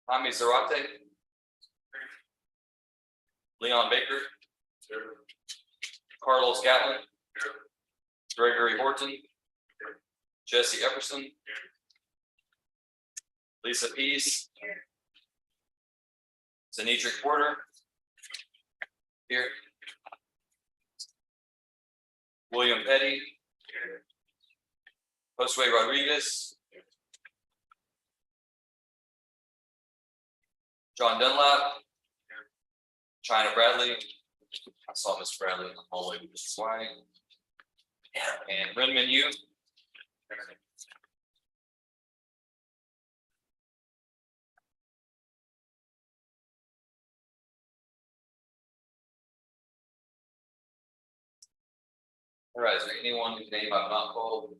Jaime Zarate. Leon Baker. Carlos Gatlin. Gregory Horton. Jesse Everson. Lisa Pease. Zanidrick Porter. Here. William Petty. Josue Rodriguez. John Dunlap. China Bradley. I saw Miss Bradley in the hallway with Mrs. White. And Renman Yu. All right, is there anyone whose name I've not called?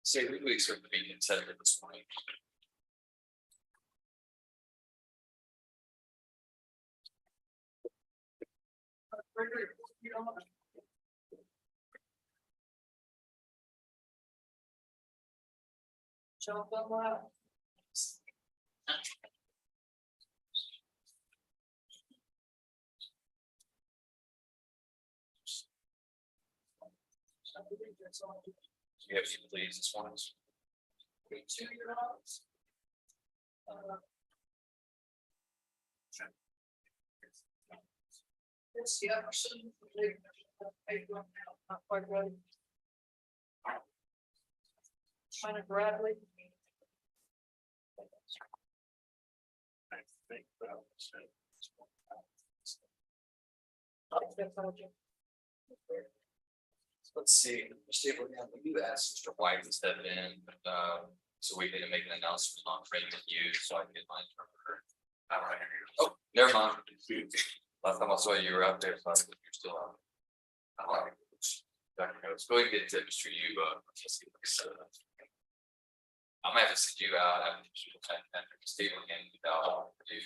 Say, who do we expect to be considered this morning? You have some pleas this morning. It's the Everson. Not quite ready. China Bradley. I think that was it. Let's see, Mr. Abraham, you asked Mr. White to step in, so we need to make an announcement on Raymond Hughes, so I can get mine from her. All right. Oh, never mind. Last time I saw you were out there, so I think you're still out. All right. Let's go ahead and get to Mr. Yu, I'm gonna have to sit you out after Mr. Abraham without you.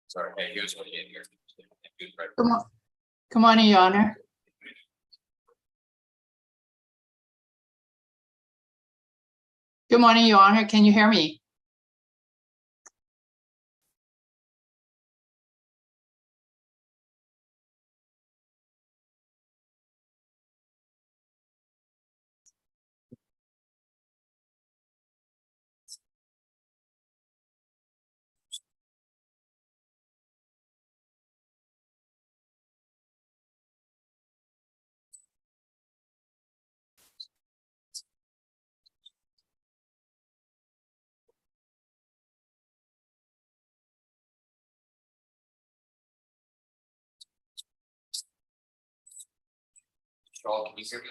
Sorry, hey, he was going to get here. Come on, Your Honor. Good morning, Your Honor. Can you hear me? Shaw, can you hear me?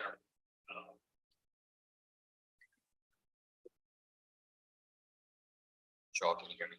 Shaw, can you hear me?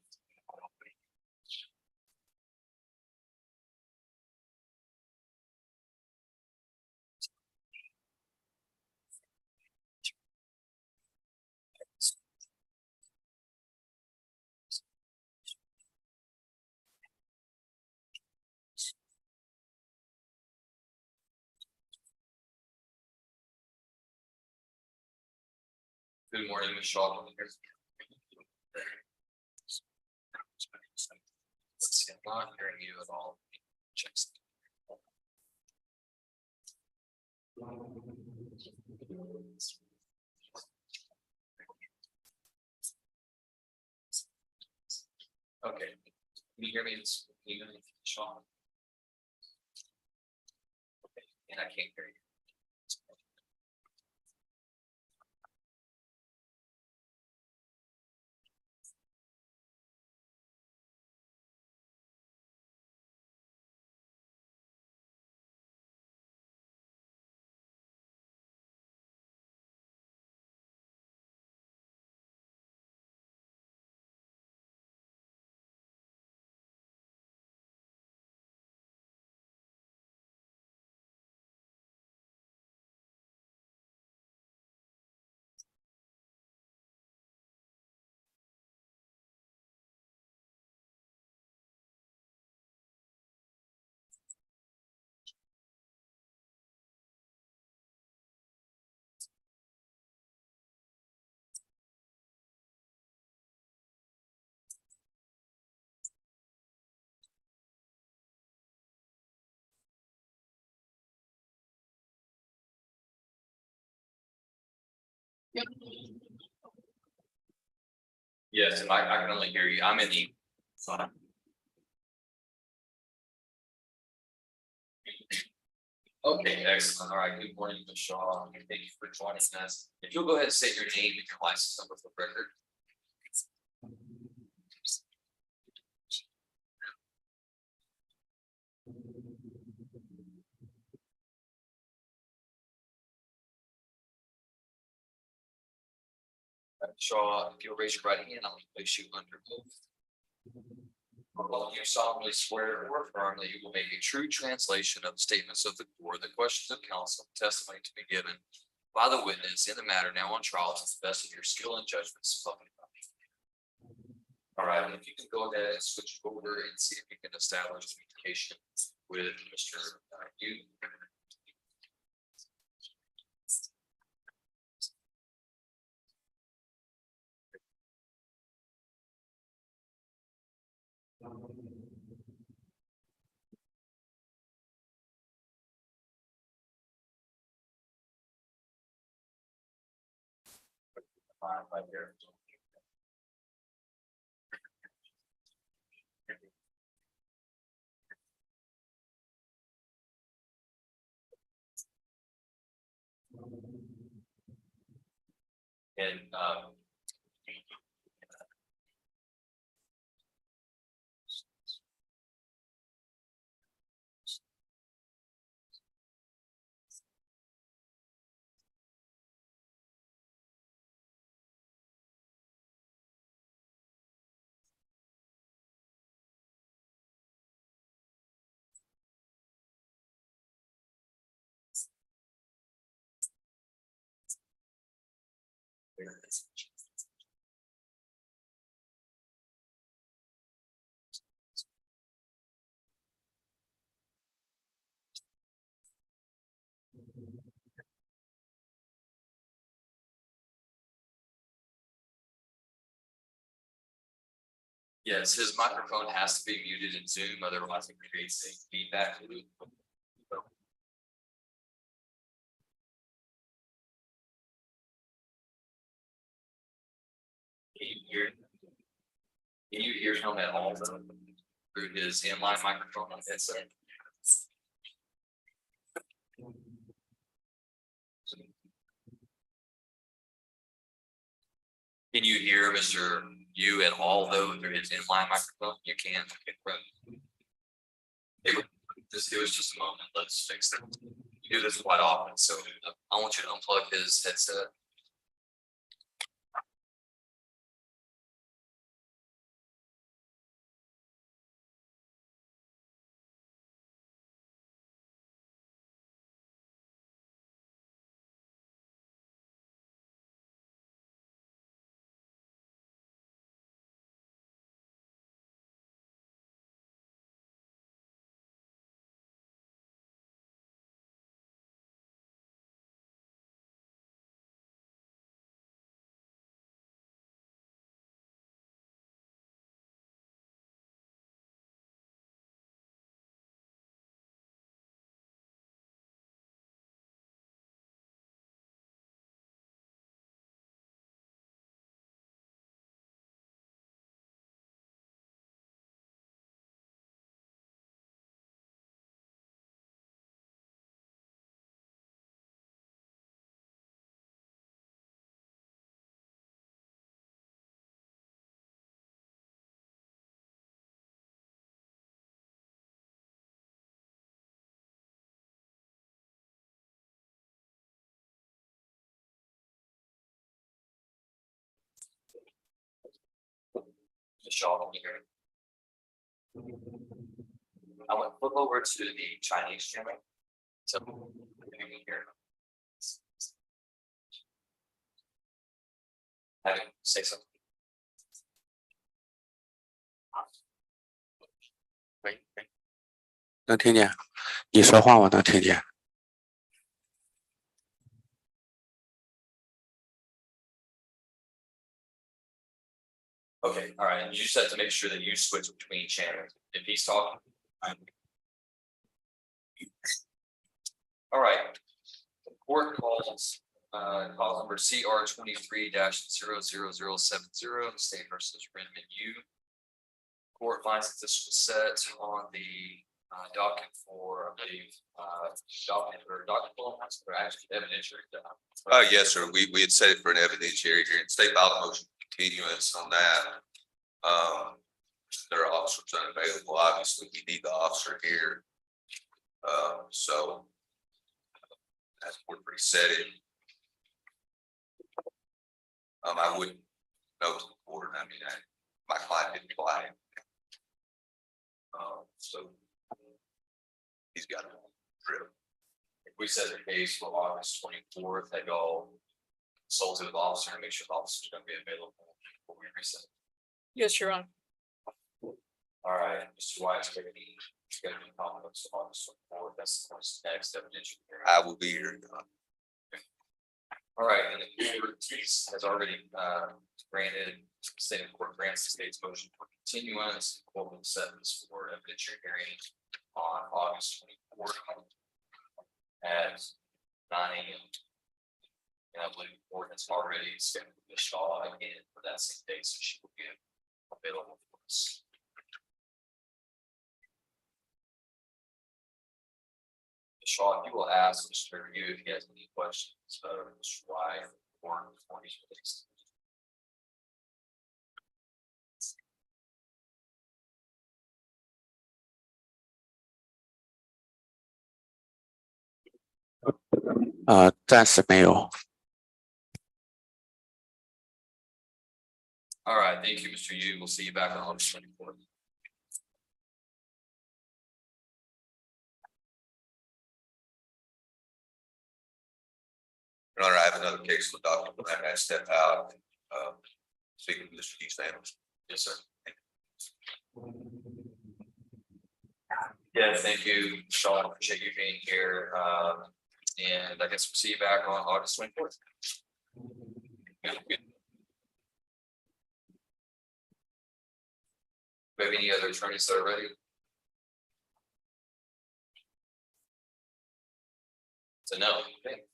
Good morning, Ms. Shaw. Can you hear me? Let's see, I'm not hearing you at all. Check. Okay, can you hear me? Can you hear me, Shaw? Okay, and I can't hear you. Yes, and I can only hear you. I'm in the. Okay, excellent. All right, good morning, Ms. Shaw. Thank you for joining us. If you'll go ahead and state your name and your license number for the record. Shaw, if you'll raise your right hand, I'll place you under oath. You solemnly swear or affirm that you will make a true translation of the statements of the court, the questions of counsel, testimony to be given by the witness in the matter now on trial to the best of your skill and judgments. All right, and if you can go ahead and switch over and see if you can establish communication with Mr. Yu. Right there. And yes, his microphone has to be muted in Zoom, otherwise it creates a feedback loop. Can you hear him at all through his inline microphone on headset? Can you hear Mr. Yu at all though through his inline microphone? You can. It was just a moment. Let's fix it. You do this quite often, so I want you to unplug his headset. Shaw over here. I went flip over to the Chinese channel. So here. Have him say something. 能听见，你说话我能听见。 Okay, all right. And you just have to make sure that you switch between channels if he's talking. All right. The court calls call number CR 23-00070, State versus Redmond U. Court finds that this was set on the docket for, I believe, docket or actually evidentiary. Yes, sir. We had set it for an evidentiary hearing. State filed a motion for continuance on that. Their officer's unavailable. Obviously, we need the officer here. So that's what we set it. I wouldn't know to the court. I mean, my client didn't apply. So he's got a trip. If we set the case for August 24th, that y'all consult with the officer and make sure the officer's gonna be available before we reset. Yes, Your Honor. All right, Mr. Wise, give me, comments on August 24th, that's the next evidentiary hearing. I will be here. All right, and the court has already granted, state court grants the state's motion for continuance, court will set this for evidentiary hearing on August 24th at 9 AM. And I believe the court has already scheduled Ms. Shaw again for that same day, so she will be available for us. Ms. Shaw, if you will ask Mr. Review if he has any questions, Mr. White or before he's released.暂时没有。All right, thank you, Mr. Yu. We'll see you back on August 24th. Your Honor, I have another case with Dr. I'm gonna step out. Speaking of Mr. Keith's families. Yes, sir. Yeah, thank you, Sean. Appreciate you being here. And I guess we'll see you back on August 24th. Do we have any other attorneys that are ready? So no. Okay.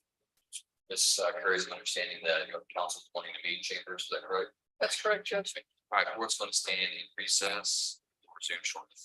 This carries an understanding that your counsel is wanting to meet in chambers, is that correct? That's correct, Judge. All right, court's going to stand in recess, resume shortly.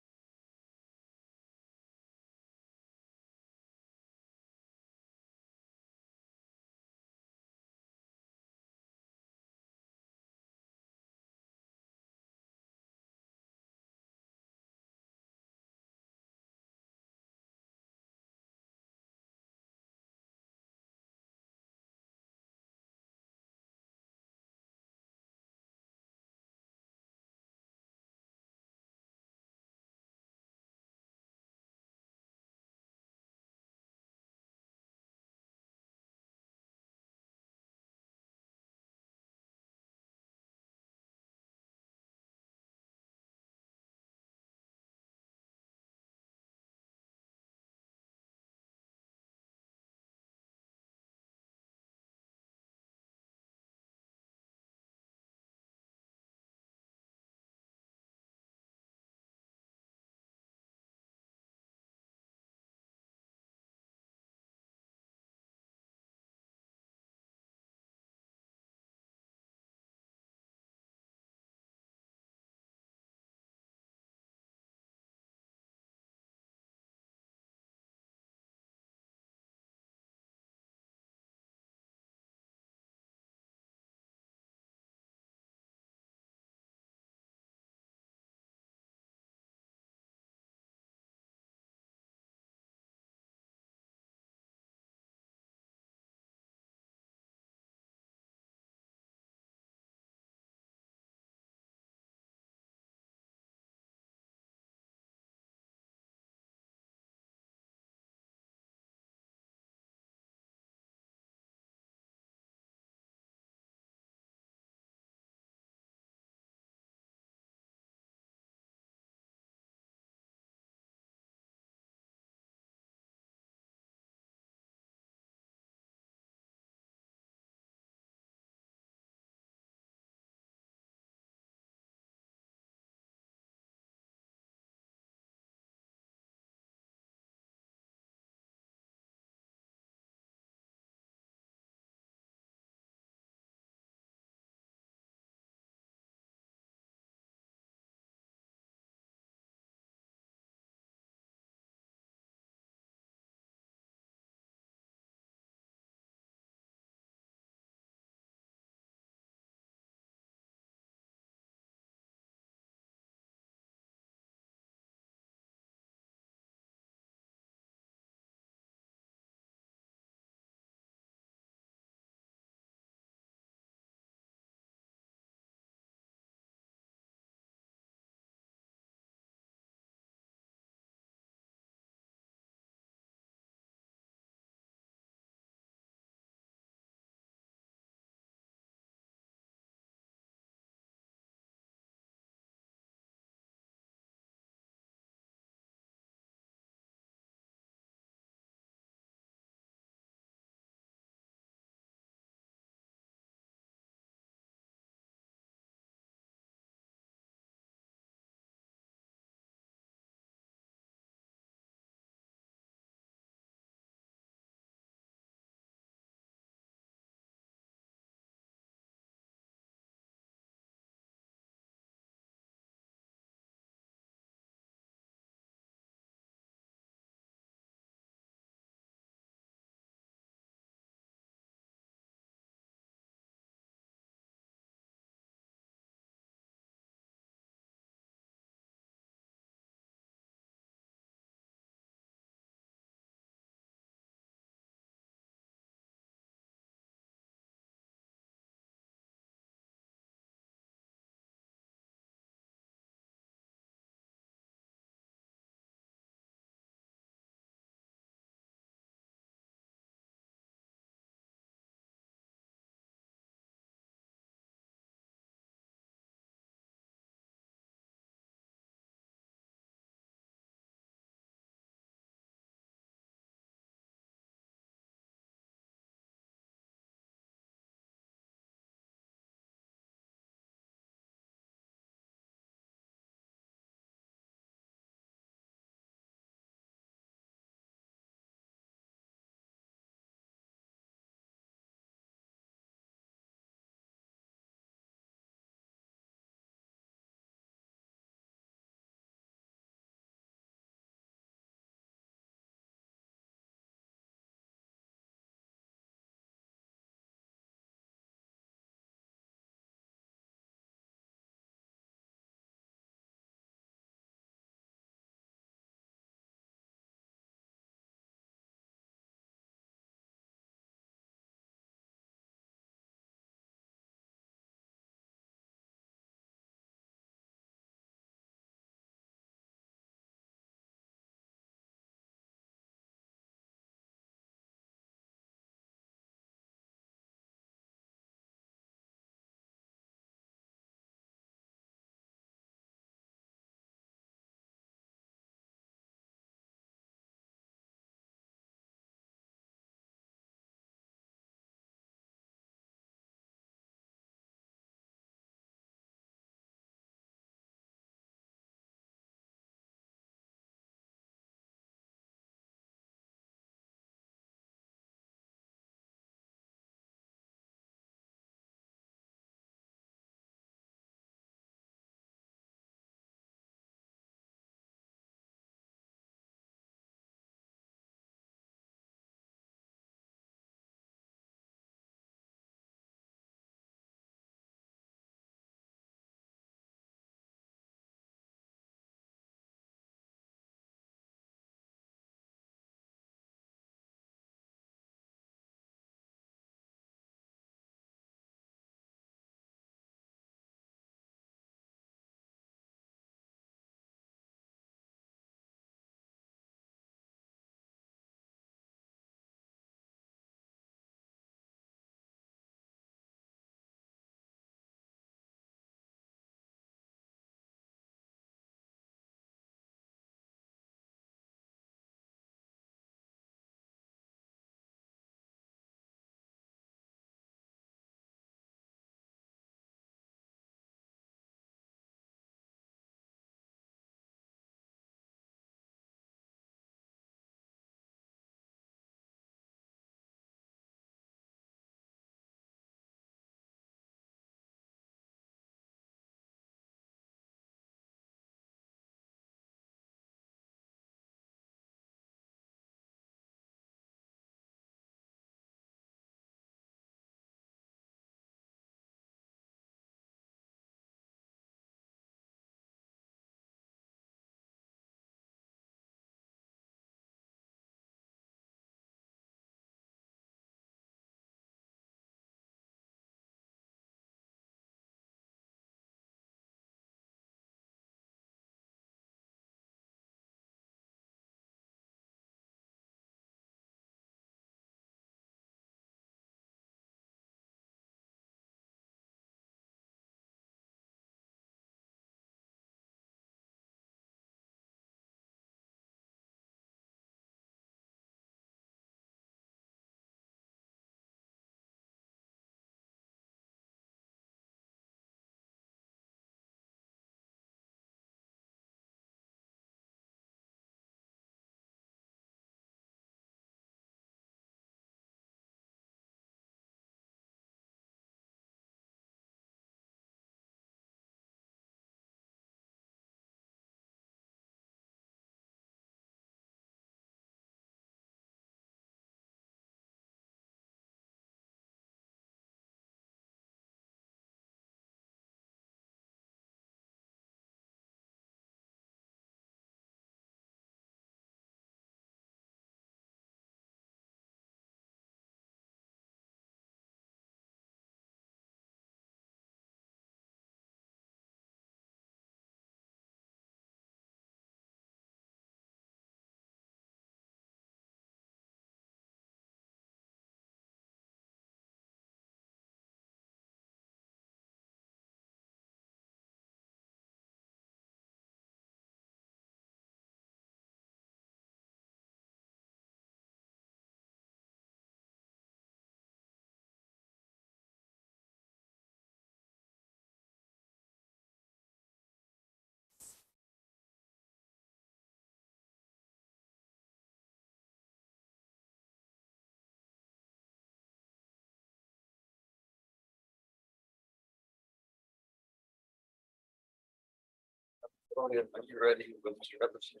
Are you ready with Mr. Everson?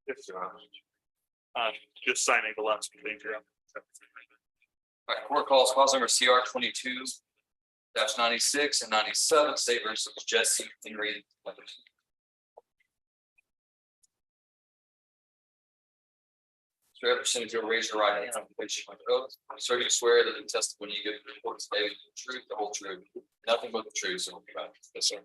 Yes, Your Honor. Just signing the last page here. All right, court calls, cause number CR 22-96 and 97, State versus Jesse Henry. Mr. Everson, if you'll raise your right hand, and place your oath. Sir, you swear that the testimony you give in the court today is the truth, the whole truth, nothing but the truth, so help you God. Yes, sir.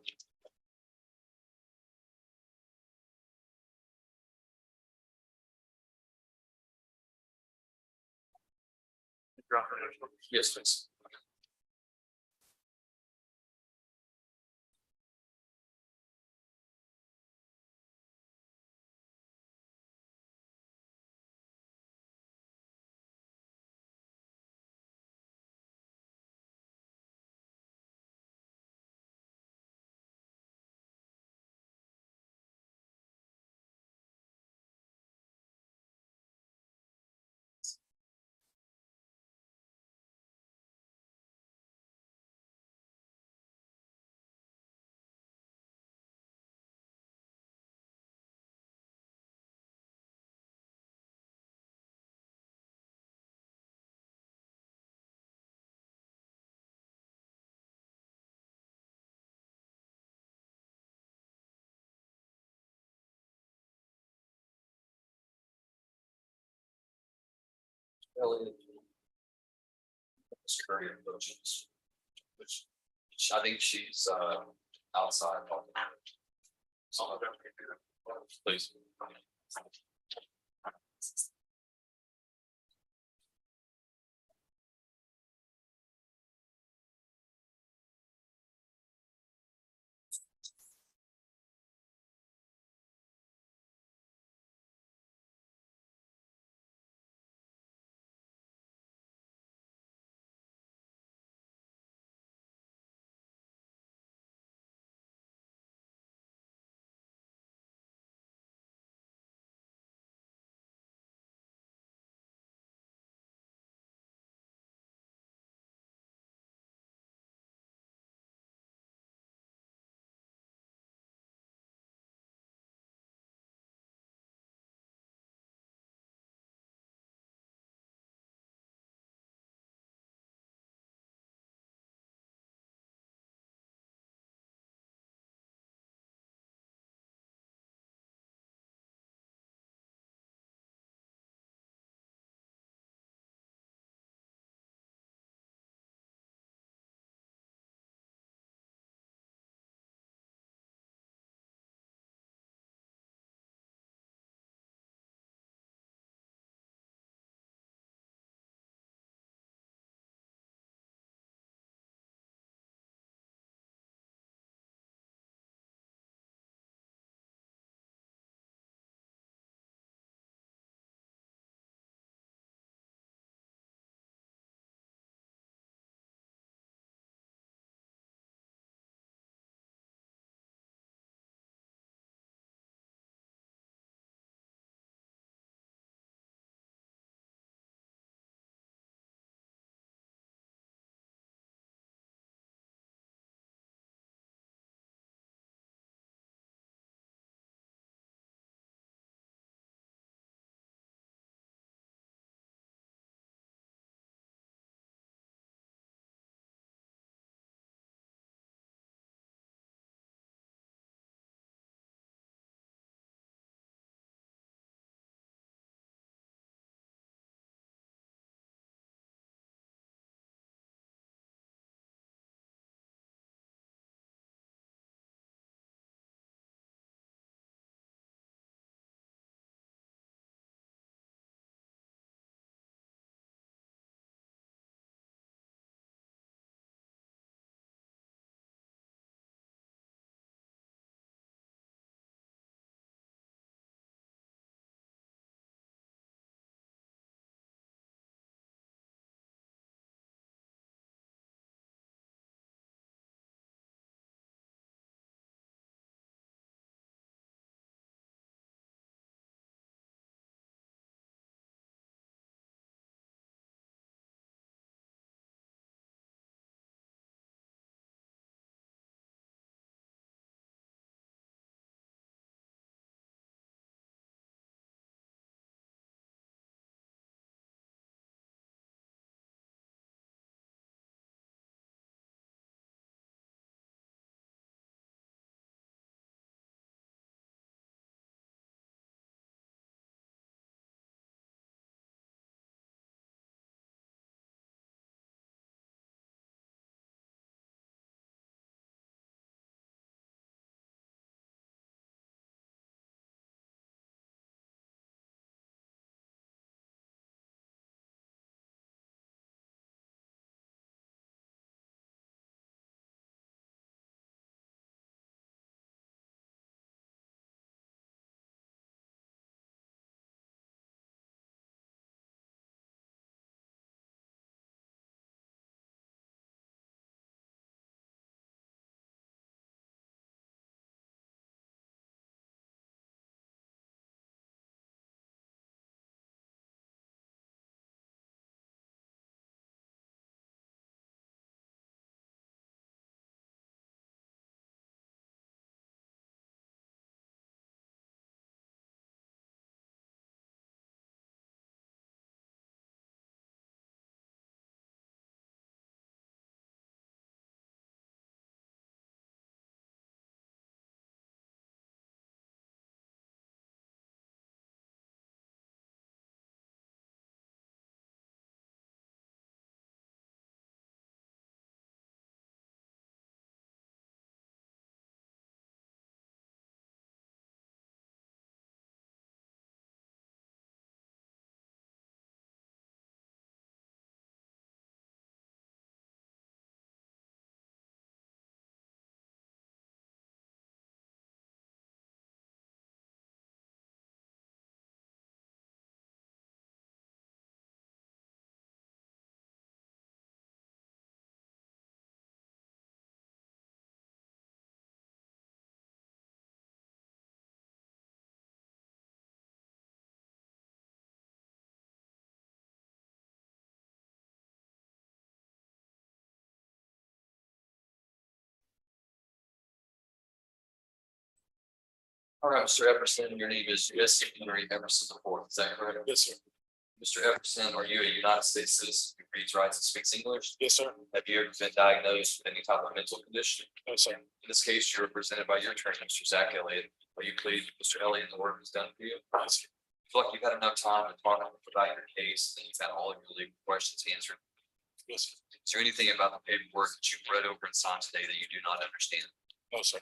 Your Honor. Yes, please. Elliot. Miss Curry approaches. Which I think she's outside. Please. All right, Mr. Everson, your name is Jesse Henry Everson the fourth, is that correct? Yes, sir. Mr. Everson, are you a United States citizen who reads, writes, and speaks English? Yes, sir. Have you ever been diagnosed with any type of mental condition? No, sir. In this case, you're represented by your attorney, Mr. Zach Elliott. Will you please, Mr. Elliott, the work is done for you? Yes, sir. Feel like you've had enough time to talk about your case and you've had all of your legal questions answered. Yes, sir. Is there anything about the paperwork that you've read over and signed today that you do not understand? No, sir.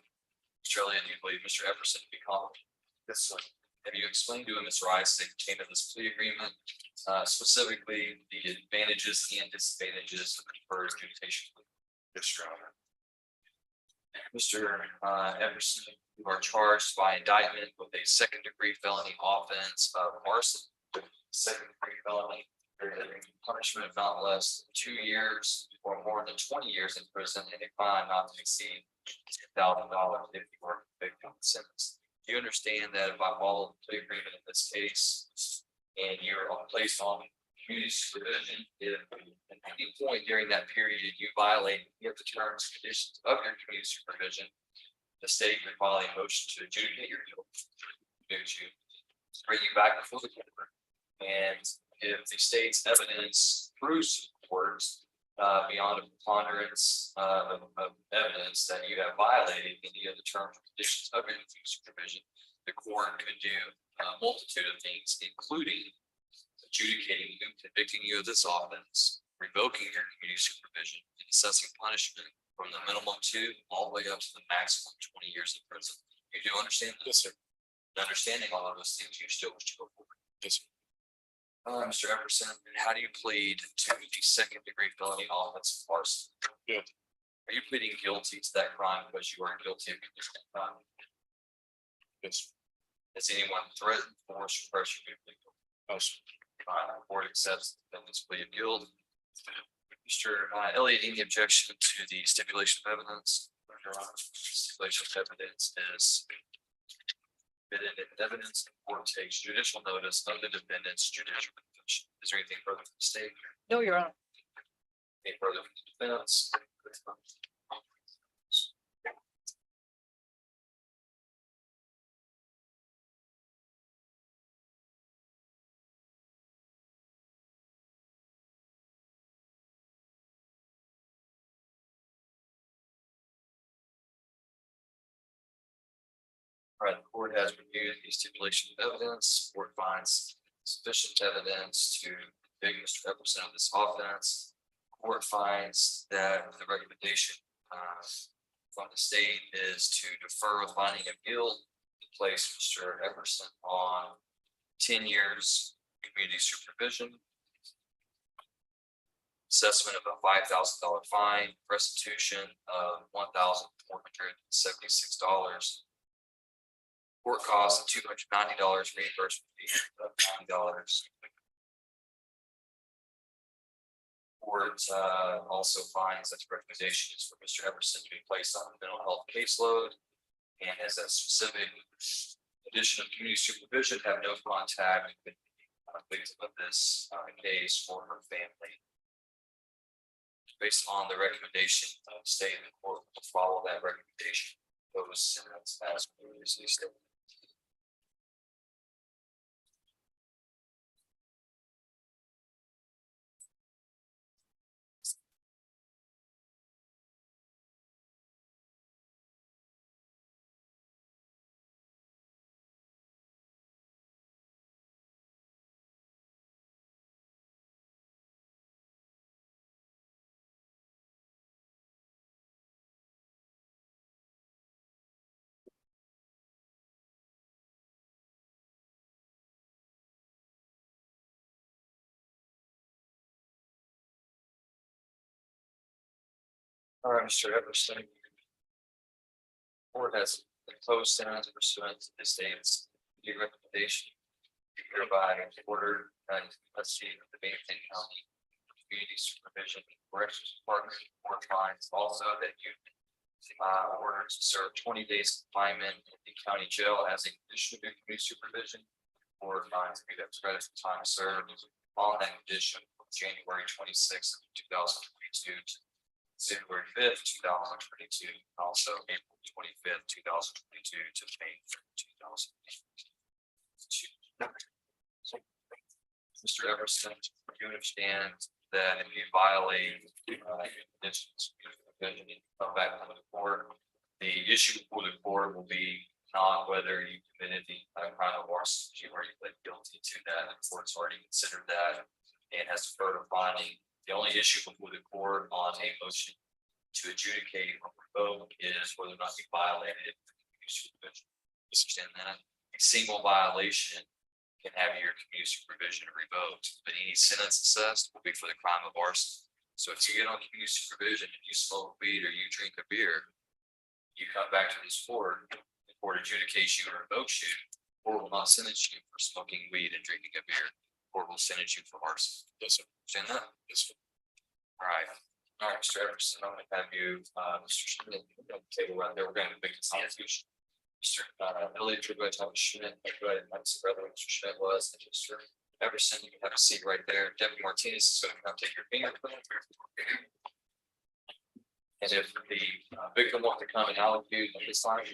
Mr. Elliott, do you believe Mr. Everson to be competent? Yes, sir. Have you explained to him, Ms. Rice, the contained of this plea agreement, specifically the advantages and disadvantages of the deferred adjudication? Yes, Your Honor. Mr. Everson, you are charged by indictment with a second-degree felony offense of arson. Second-degree felony, there is a punishment of not less than 2 years or more than 20 years in prison, and a fine not to exceed $10,000 if you were convicted and sentenced. Do you understand that if I follow the plea agreement in this case, and you're placed on community supervision, if at any point during that period you violate any of the terms and conditions of your community supervision, the state may file a motion to adjudicate your guilt, convict you, bring you back before the court. And if the state's evidence proves words beyond a preponderance of evidence that you have violated any of the terms and conditions of your community supervision, the court could do a multitude of things, including adjudicating you, convicting you of this offense, revoking your community supervision, and assessing punishment from the minimum 2 all the way up to the maximum 20 years in prison. You do understand that? Yes, sir. Understanding all of those things, you still wish to go forward. Yes, sir. Mr. Everson, how do you plead to the second-degree felony offense of arson? Yeah. Are you pleading guilty to that crime because you are guilty of committing that crime? Yes. Has anyone threatened, forced, or pressured you to plead guilty? No, sir. The court accepts the defendant's plea of guilt. Mr. Elliott, any objection to the stipulation of evidence? Stipulation of evidence is admitted in evidence, the court takes judicial notice of the defendant's judicial confession. Is there anything further from the state? No, Your Honor. Any further from the defense? All right, the court has reviewed the stipulation of evidence. Court finds sufficient evidence to convict Mr. Everson of this offense. Court finds that the recommendation from the state is to defer a finding of guilt, to place Mr. Everson on 10 years community supervision, assessment of a $5,000 fine, restitution of $1,476. Court costs of $290, reimbursement fee of $90. Court also finds that the recommendation is for Mr. Everson to be placed on the mental health caseload. And as a specific addition of community supervision, have no contact with the victim of this case or her family. Based on the recommendation of the state, the court will follow that recommendation. Those sentence as previously stated. All right, Mr. Everson. Court has imposed sentence pursuant to the state's new recommendation. Hereby ordered custody of the Bennington County Community Supervision Corrections Department. Court finds also that you ordered to serve 20 days confinement in the county jail as a condition of your community supervision. Court finds that you have credit for time served on that condition from January 26th, 2022 to February 5th, 2022, also April 25th, 2022 to May 2022. Mr. Everson, you understand that if you violate conditions, you come back to the court. The issue before the court will be not whether you committed the crime of arson, you already pled guilty to that. The court's already considered that and has further finding. The only issue before the court on a motion to adjudicate or revoke is whether or not you violated community supervision. Understand that a single violation can have your community supervision revoked, but any sentence assessed will be for the crime of arson. So if you get on community supervision and you smoke weed or you drink a beer, you come back to this court, the court adjudicates you or revokes you, or will not sentence you for smoking weed and drinking a beer, or will sentence you for arson. Yes, sir. Understand that? Yes, sir. All right. All right, Mr. Everson, I'm gonna have you, Mr. Schmidt, table right there. We're gonna make this allocution. Mr. Elliott, you're going to have a Schmidt. Go ahead and see whether Mr. Schmidt was. And Mr. Everson, you can have a seat right there. Deputy Martinez is going to come take your fingerprint. And if the victim wants to come and allocute at this time.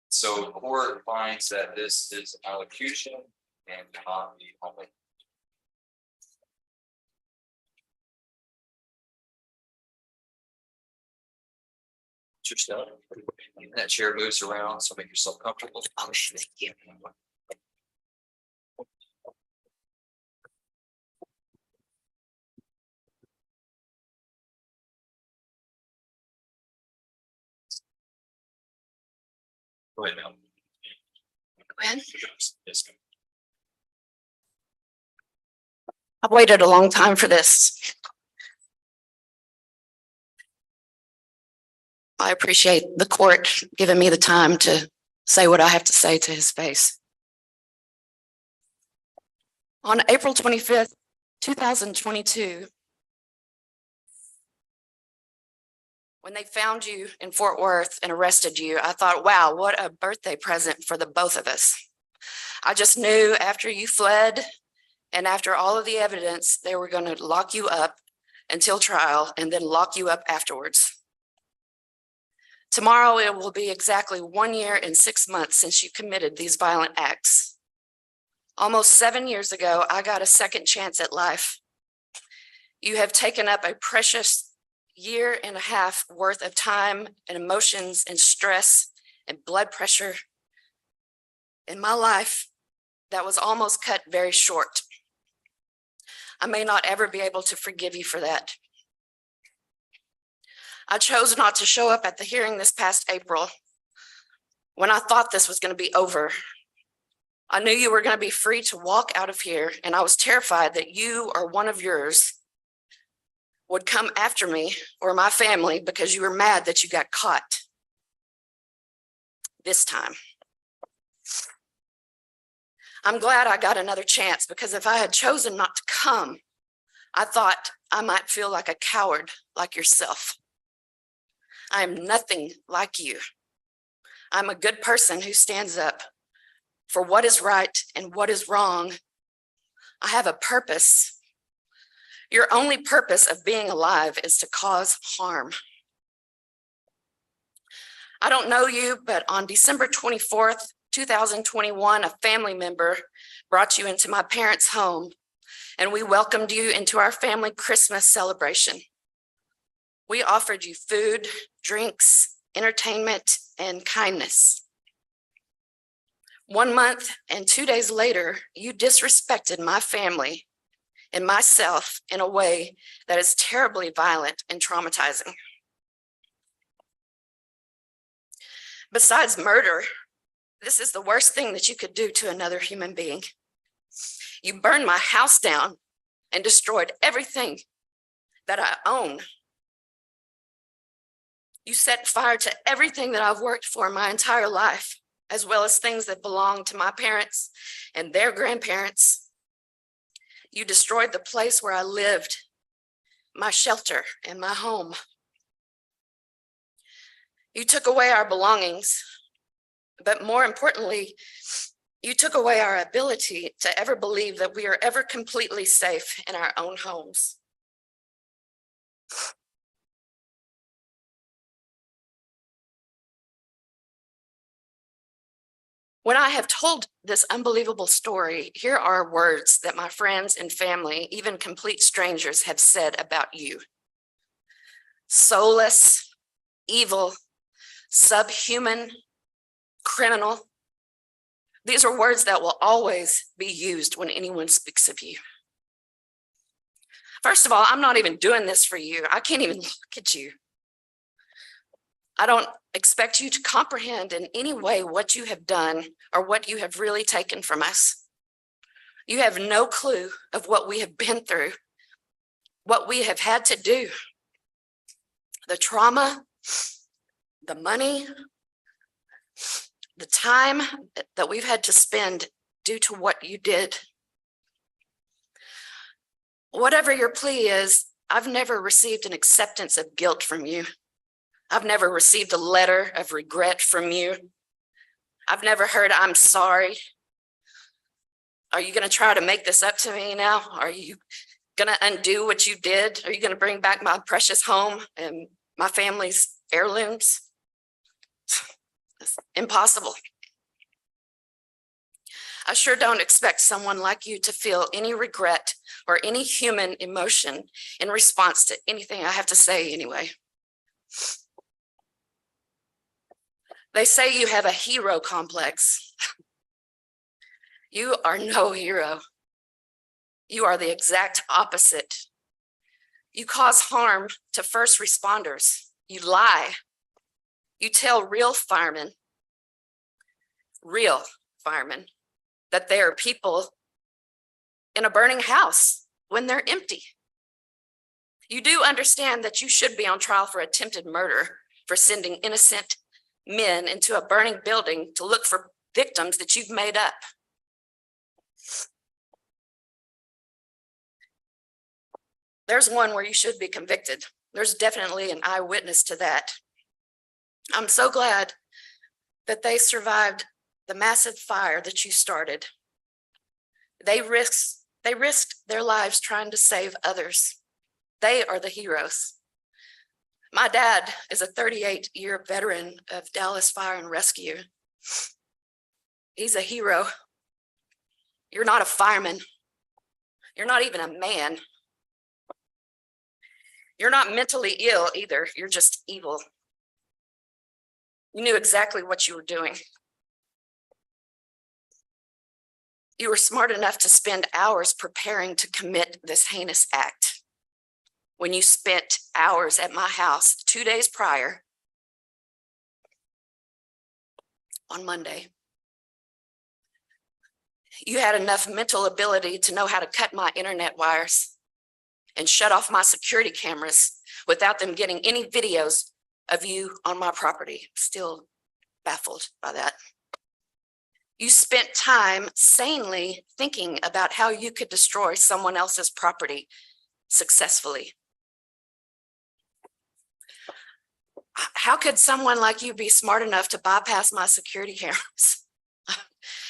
So the court finds that this is an allocution and not the only. Yourself. That chair moves around, so make yourself comfortable. Oh, thank you. Go ahead now. Go ahead. Yes. I've waited a long time for this. I appreciate the court giving me the time to say what I have to say to his face. On April 25th, 2022, when they found you in Fort Worth and arrested you, I thought, wow, what a birthday present for the both of us. I just knew after you fled and after all of the evidence, they were going to lock you up until trial and then lock you up afterwards. Tomorrow, it will be exactly 1 year and 6 months since you committed these violent acts. Almost 7 years ago, I got a second chance at life. You have taken up a precious 1.5 years worth of time and emotions and stress and blood pressure in my life that was almost cut very short. I may not ever be able to forgive you for that. I chose not to show up at the hearing this past April when I thought this was going to be over. I knew you were going to be free to walk out of here, and I was terrified that you or one of yours would come after me or my family because you were mad that you got caught this time. I'm glad I got another chance, because if I had chosen not to come, I thought I might feel like a coward like yourself. I am nothing like you. I'm a good person who stands up for what is right and what is wrong. I have a purpose. Your only purpose of being alive is to cause harm. I don't know you, but on December 24th, 2021, a family member brought you into my parents' home, and we welcomed you into our family Christmas celebration. We offered you food, drinks, entertainment, and kindness. 1 month and 2 days later, you disrespected my family and myself in a way that is terribly violent and traumatizing. Besides murder, this is the worst thing that you could do to another human being. You burned my house down and destroyed everything that I own. You set fire to everything that I've worked for my entire life, as well as things that belong to my parents and their grandparents. You destroyed the place where I lived, my shelter and my home. You took away our belongings, but more importantly, You took away our ability to ever believe that we are ever completely safe in our own homes. When I have told this unbelievable story, here are words that my friends and family, even complete strangers, have said about you. Soulless, evil, subhuman, criminal. These are words that will always be used when anyone speaks of you. First of all, I'm not even doing this for you. I can't even look at you. I don't expect you to comprehend in any way what you have done or what you have really taken from us. You have no clue of what we have been through, what we have had to do, the trauma, the money, the time that we've had to spend due to what you did. Whatever your plea is, I've never received an acceptance of guilt from you. I've never received a letter of regret from you. I've never heard, I'm sorry. Are you going to try to make this up to me now? Are you going to undo what you did? Are you going to bring back my precious home and my family's heirlooms? It's impossible. I sure don't expect someone like you to feel any regret or any human emotion in response to anything I have to say anyway. They say you have a hero complex. You are no hero. You are the exact opposite. You cause harm to first responders. You lie. You tell real firemen, that there are people in a burning house when they're empty. You do understand that you should be on trial for attempted murder for sending innocent men into a burning building to look for victims that you've made up. There's one where you should be convicted. There's definitely an eyewitness to that. I'm so glad that they survived the massive fire that you started. They risked their lives trying to save others. They are the heroes. My dad is a 38-year veteran of Dallas Fire and Rescue. He's a hero. You're not a fireman. You're not even a man. You're not mentally ill either. You're just evil. You knew exactly what you were doing. You were smart enough to spend hours preparing to commit this heinous act. When you spent hours at my house 2 days prior on Monday, you had enough mental ability to know how to cut my internet wires and shut off my security cameras without them getting any videos of you on my property. Still baffled by that. You spent time sanely thinking about how you could destroy someone else's property successfully. How could someone like you be smart enough to bypass my security cameras?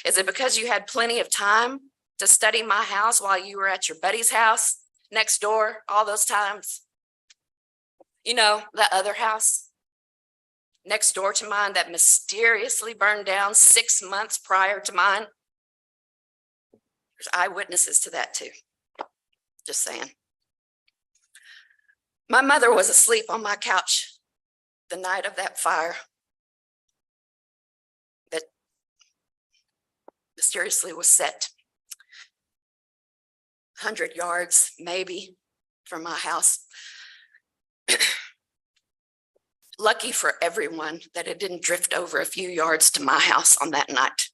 Is it because you had plenty of time to study my house while you were at your buddy's house next door all those times? You know, that other house next door to mine that mysteriously burned down 6 months prior to mine? There's eyewitnesses to that too. Just saying. My mother was asleep on my couch the night of that fire that mysteriously was set 100 yards maybe from my house. Lucky for everyone that it didn't drift over a few yards to my house on that night.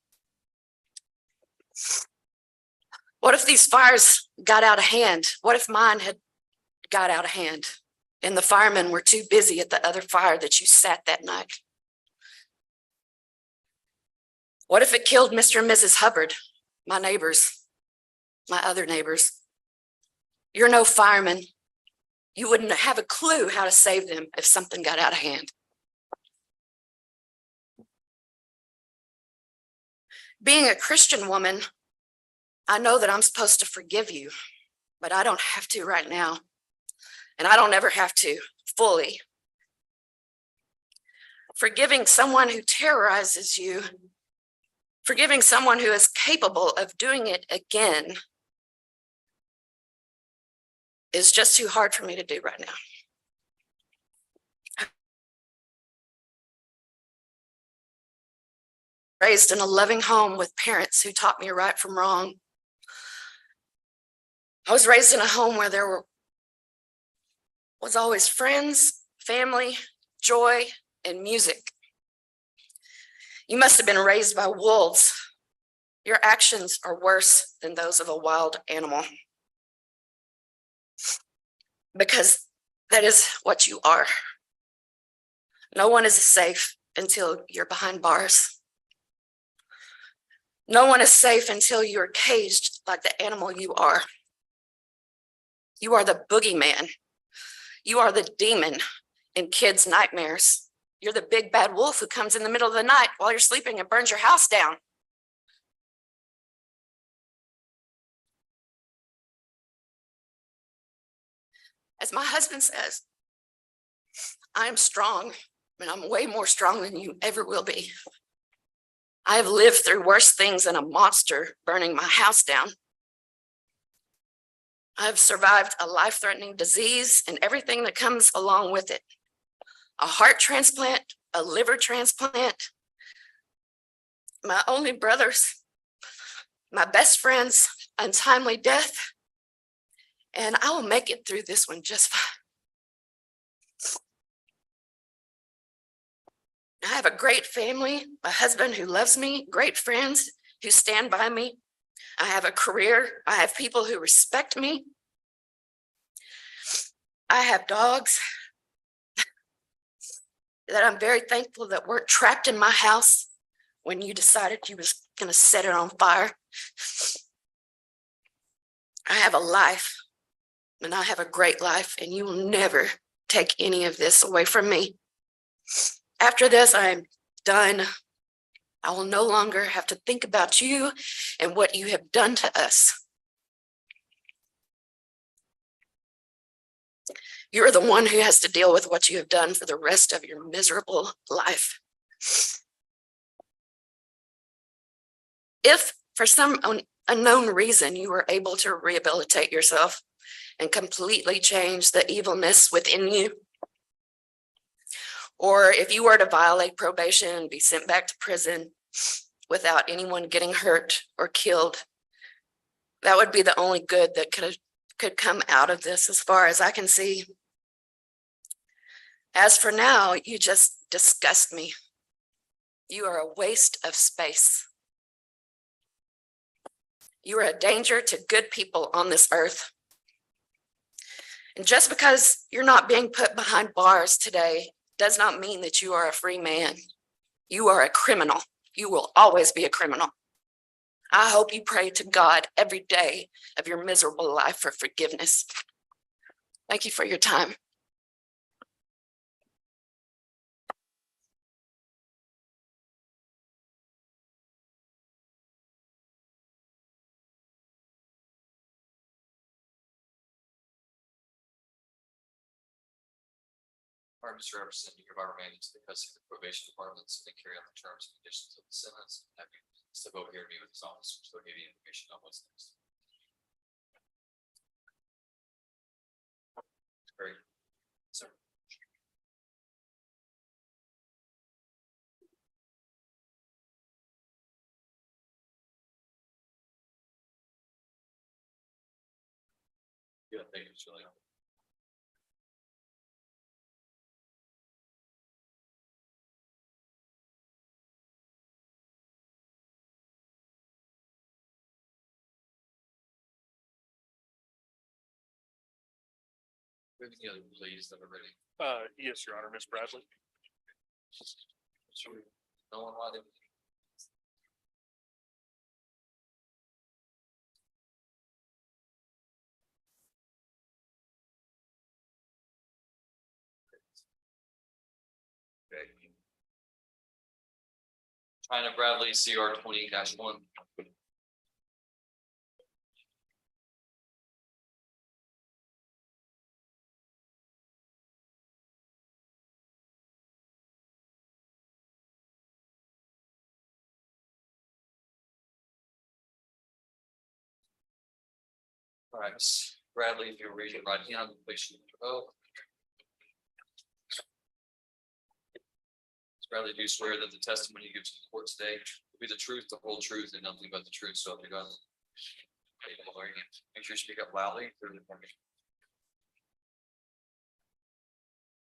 What if these fires got out of hand? What if mine had got out of hand and the firemen were too busy at the other fire that you sat that night? What if it killed Mr. and Mrs. Hubbard, my neighbors, my other neighbors? You're no fireman. You wouldn't have a clue how to save them if something got out of hand. Being a Christian woman, I know that I'm supposed to forgive you, but I don't have to right now. And I don't ever have to fully. Forgiving someone who terrorizes you, forgiving someone who is capable of doing it again, is just too hard for me to do right now. Raised in a loving home with parents who taught me right from wrong. I was raised in a home where there was always friends, family, joy, and music. You must have been raised by wolves. Your actions are worse than those of a wild animal. Because that is what you are. No one is safe until you're behind bars. No one is safe until you're caged like the animal you are. You are the boogeyman. You are the demon in kids' nightmares. You're the big bad wolf who comes in the middle of the night while you're sleeping and burns your house down. As my husband says, I am strong, and I'm way more strong than you ever will be. I have lived through worse things than a monster burning my house down. I have survived a life-threatening disease and everything that comes along with it. A heart transplant, a liver transplant, my only brothers, my best friend's untimely death, and I will make it through this one just fine. I have a great family, a husband who loves me, great friends who stand by me. I have a career. I have people who respect me. I have dogs that I'm very thankful that weren't trapped in my house when you decided you was going to set it on fire. I have a life, and I have a great life, and you will never take any of this away from me. After this, I am done. I will no longer have to think about you and what you have done to us. You're the one who has to deal with what you have done for the rest of your miserable life. If for some unknown reason you were able to rehabilitate yourself and completely change the evilness within you, or if you were to violate probation and be sent back to prison without anyone getting hurt or killed, that would be the only good that could come out of this as far as I can see. As for now, you just disgust me. You are a waste of space. You are a danger to good people on this earth. And just because you're not being put behind bars today does not mean that you are a free man. You are a criminal. You will always be a criminal. I hope you pray to God every day of your miserable life for forgiveness. Thank you for your time. All right, Mr. Everson, you hereby remain into the custody of the probation department so they carry out the terms and conditions of the sentence. Have you step over here to meet with his officers to give you information on what's next. Great. Sir. Yeah, thank you, Julian. Any other pleas that are ready? Yes, Your Honor, Miss Bradley. Sure. No one wanted. Okay. China Bradley, CR 20-1. All right, Ms. Bradley, if you'll raise your right hand, please. Oh. Ms. Bradley, do you swear that the testimony you give to the court today will be the truth, the whole truth, and nothing but the truth, so help you God? Make sure you speak up loudly.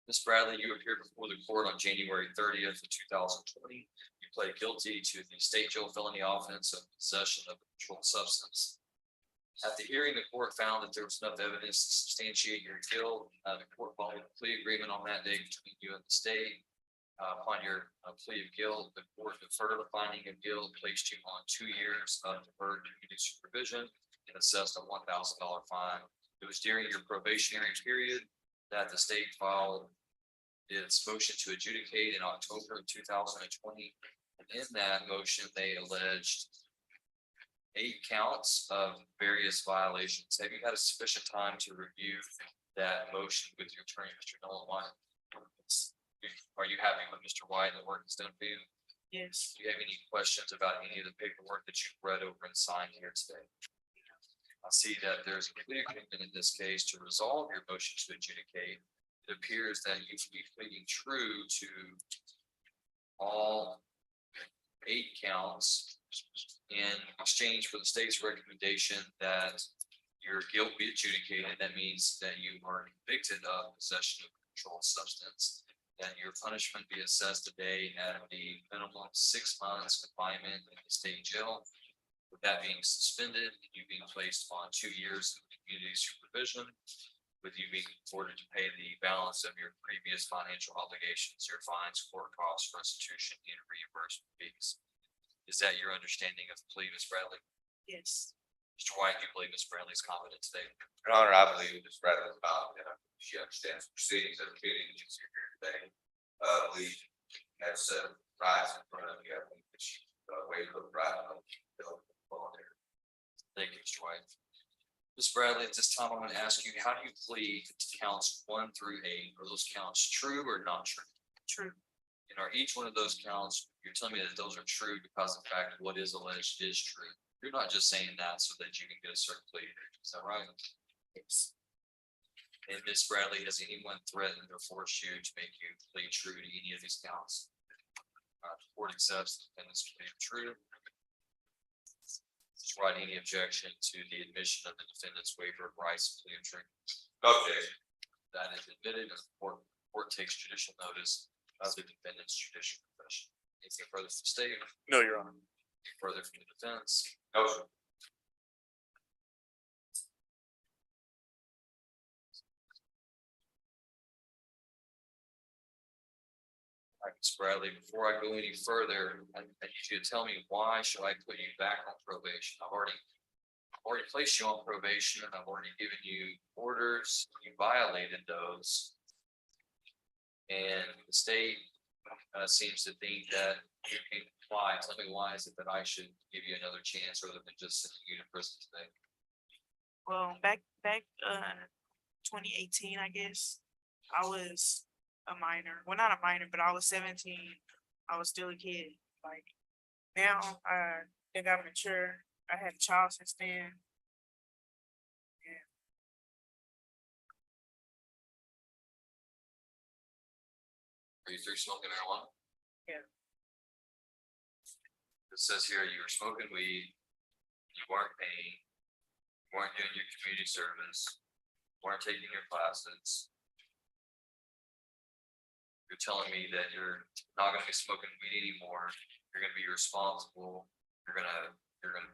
Ms. Bradley, you appeared before the court on January 30th of 2020. You pled guilty to the state jail felony offense of possession of a controlled substance. At the hearing, the court found that there was enough evidence to substantiate your guilt. The court followed a plea agreement on that day between you and the state. Upon your plea of guilt, the court deferred the finding of guilt, placed you on 2 years of deferred community supervision and assessed a $1,000 fine. It was during your probationary period that the state filed its motion to adjudicate in October of 2020. And in that motion, they alleged 8 counts of various violations. Have you had a sufficient time to review that motion with your attorney, Mr. Nolan White? Are you happy with Mr. White and the work he's done for you? Yes. Do you have any questions about any of the paperwork that you've read over and signed here today? I see that there's a plea agreement in this case to resolve your motion to adjudicate. It appears that you should be pleading true to all 8 counts in exchange for the state's recommendation that your guilt be adjudicated. That means that you are convicted of possession of a controlled substance, that your punishment be assessed today at the minimum 6 months confinement in the state jail. With that being suspended, you being placed on 2 years of community supervision, with you being ordered to pay the balance of your previous financial obligations, your fines, court costs, restitution, and reimbursement fees. Is that your understanding of the plea, Ms. Bradley? Yes. Mr. White, do you believe Ms. Bradley's competent today? Your Honor, I believe Ms. Bradley is she understands the proceedings that are being used here today. We have set rights in front of you. I think that she waived the right of voluntary. Thank you, Mr. White. Ms. Bradley, at this time, I'm going to ask you, how do you plead to counts 1 through 8? Are those counts true or not true? True. And are each one of those counts, you're telling me that those are true because the fact of what is alleged is true? You're not just saying that so that you can get a certain plea. Is that right? Yes. And Ms. Bradley, has anyone threatened or forced you to make you plead true to any of these counts? The court accepts the defendant's plea true. Mr. White, any objection to the admission of the defendant's waiver of rights plea of true? Objection. That is admitted, and the court takes judicial notice of the defendant's judicial confession. Anything further from the state? No, Your Honor. Anything further from the defense? No, sir. All right, Ms. Bradley, before I go any further, I need you to tell me, why should I put you back on probation? I've already placed you on probation, and I've already given you orders. You violated those. And the state seems to think that you can comply. Tell me, why is it that I should give you another chance rather than just sending you to prison today? Well, back 2018, I guess, I was a minor. Well, not a minor, but I was 17. I was still a kid. Like now, I think I'm mature. I had a child since then. Are you through smoking marijuana? Yeah. It says here you were smoking weed, you weren't paying, you weren't doing your community service, weren't taking your classes. You're telling me that you're not gonna be smoking weed anymore, you're gonna be responsible, you're gonna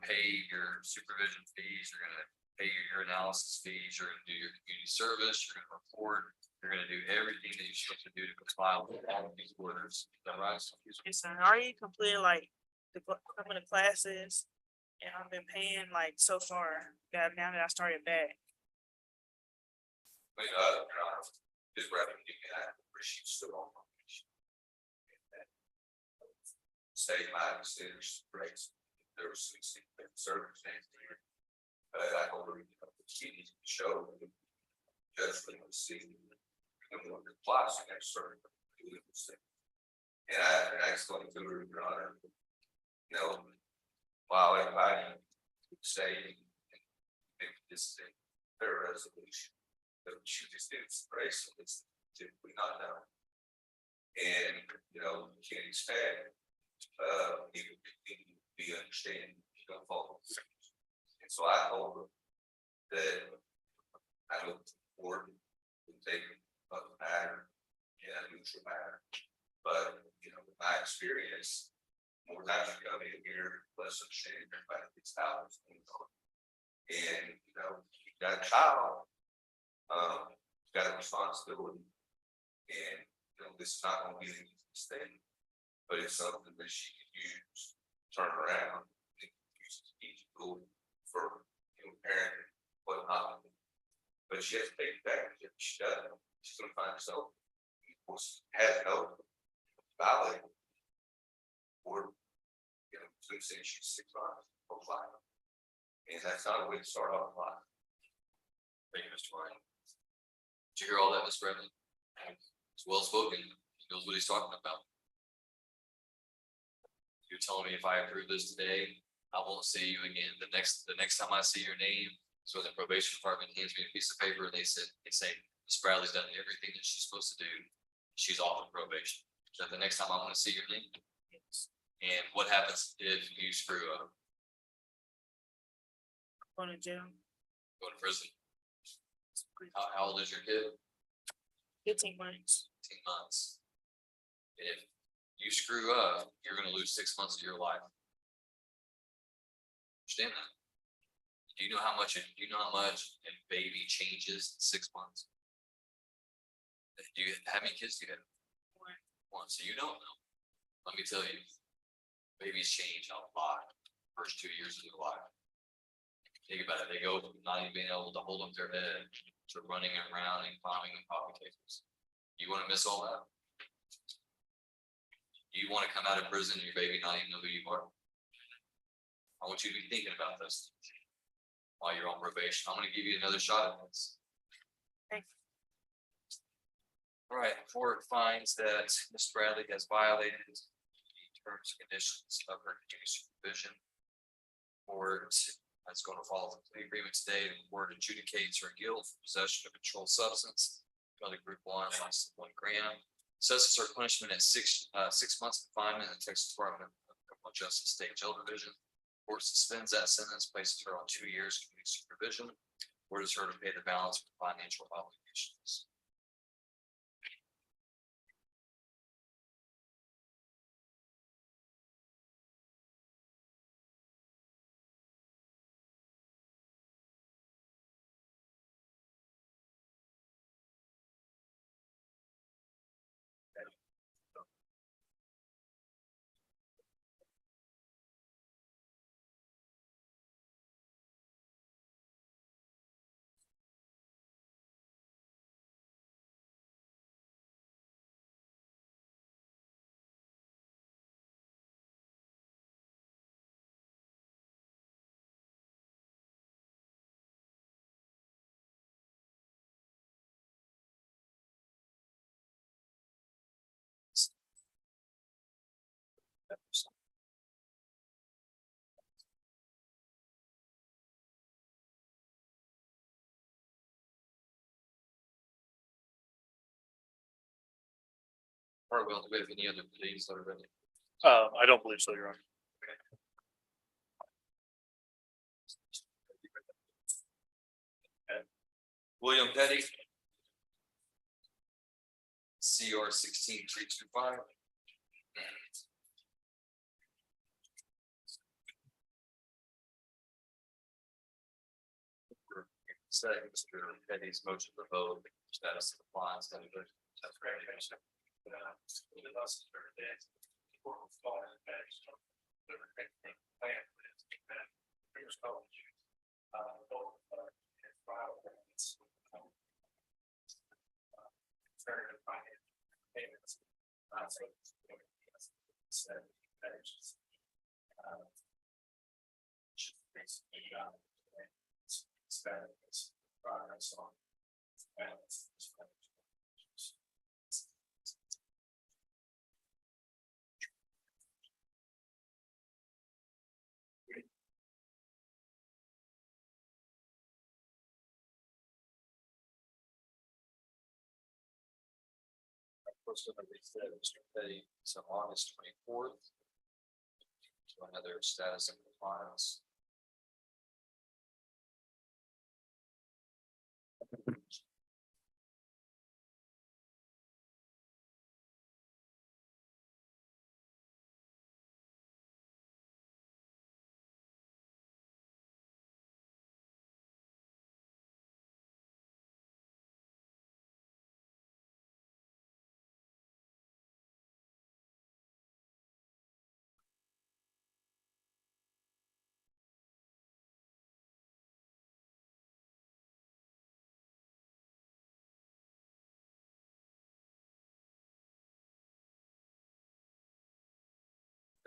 pay your supervision fees, you're gonna pay your analysis fees, you're gonna do your community service, you're gonna report. You're gonna do everything that you're supposed to do to comply with all of these orders. Is that right? Yes, I already completed like some of the classes, and I've been paying like so far. Now that I started back. Your Honor, Ms. Bradley, you can act, she's still on probation. state might consider race. There was some circumstances here. But I told her, she needs to show the judgment of the city. And what the plots in that certain. And I explained to her, Your Honor, you know, while everybody would say maybe this is a fair resolution, but she just did some race, so it's typically not done. And, you know, you can't expect, people to be understanding, you don't follow. And so I told her that I looked forward to take a matter in a neutral manner. But, you know, my experience, more times you come in here, less understanding everybody gets out. And, you know, you got a child, you got a responsibility. And, you know, this is not gonna be the easiest thing, but it's something that she can use, turn around, and use as easy tool for, you know, parenting, whatnot. But she has to take advantage of it. She doesn't. She's gonna find herself, of course, has no valid or, you know, since she's 6 months or 5. And that's not a way to start off life. Thank you, Mr. Ryan. Did you hear all that, Ms. Bradley? It's well spoken. He knows what he's talking about. You're telling me if I approve this today, I won't see you again. The next time I see your name, so the probation department hands me a piece of paper and they say, Ms. Bradley's done everything that she's supposed to do. She's off of probation. So the next time I want to see your name. And what happens if you screw up? Going to jail. Go to prison. How old is your kid? 15 months. 18 months. And if you screw up, you're gonna lose 6 months of your life. Understand that? Do you know how much a baby changes in 6 months? How many kids do you have? One. So you don't know. Let me tell you, babies change a lot first 2 years of their life. Think about it. They go from not even being able to hold up their head to running around and climbing in coffee tables. You want to miss all that? Do you want to come out of prison and your baby not even know who you are? I want you to be thinking about this while you're on probation. I'm going to give you another shot at this. Thanks. All right, the court finds that Ms. Bradley has violated the terms and conditions of her community supervision. Court is going to follow the plea agreement today. The court adjudicates her guilt for possession of a controlled substance, under Group 1, less than 1 gram. Assesses her punishment at 6 months confinement in the Texas Department of Criminal Justice State Jail Division. Court suspends that sentence, places her on 2 years community supervision, orders her to pay the balance of financial obligations. All right, well, do we have any other pleas that are ready? I don't believe so, Your Honor. William Petty. CR 16325. Second, Mr. Petty's motion to vote status of compliance. That's great. Progress on. First one we said, Mr. Petty, so August 24th. So another status of compliance.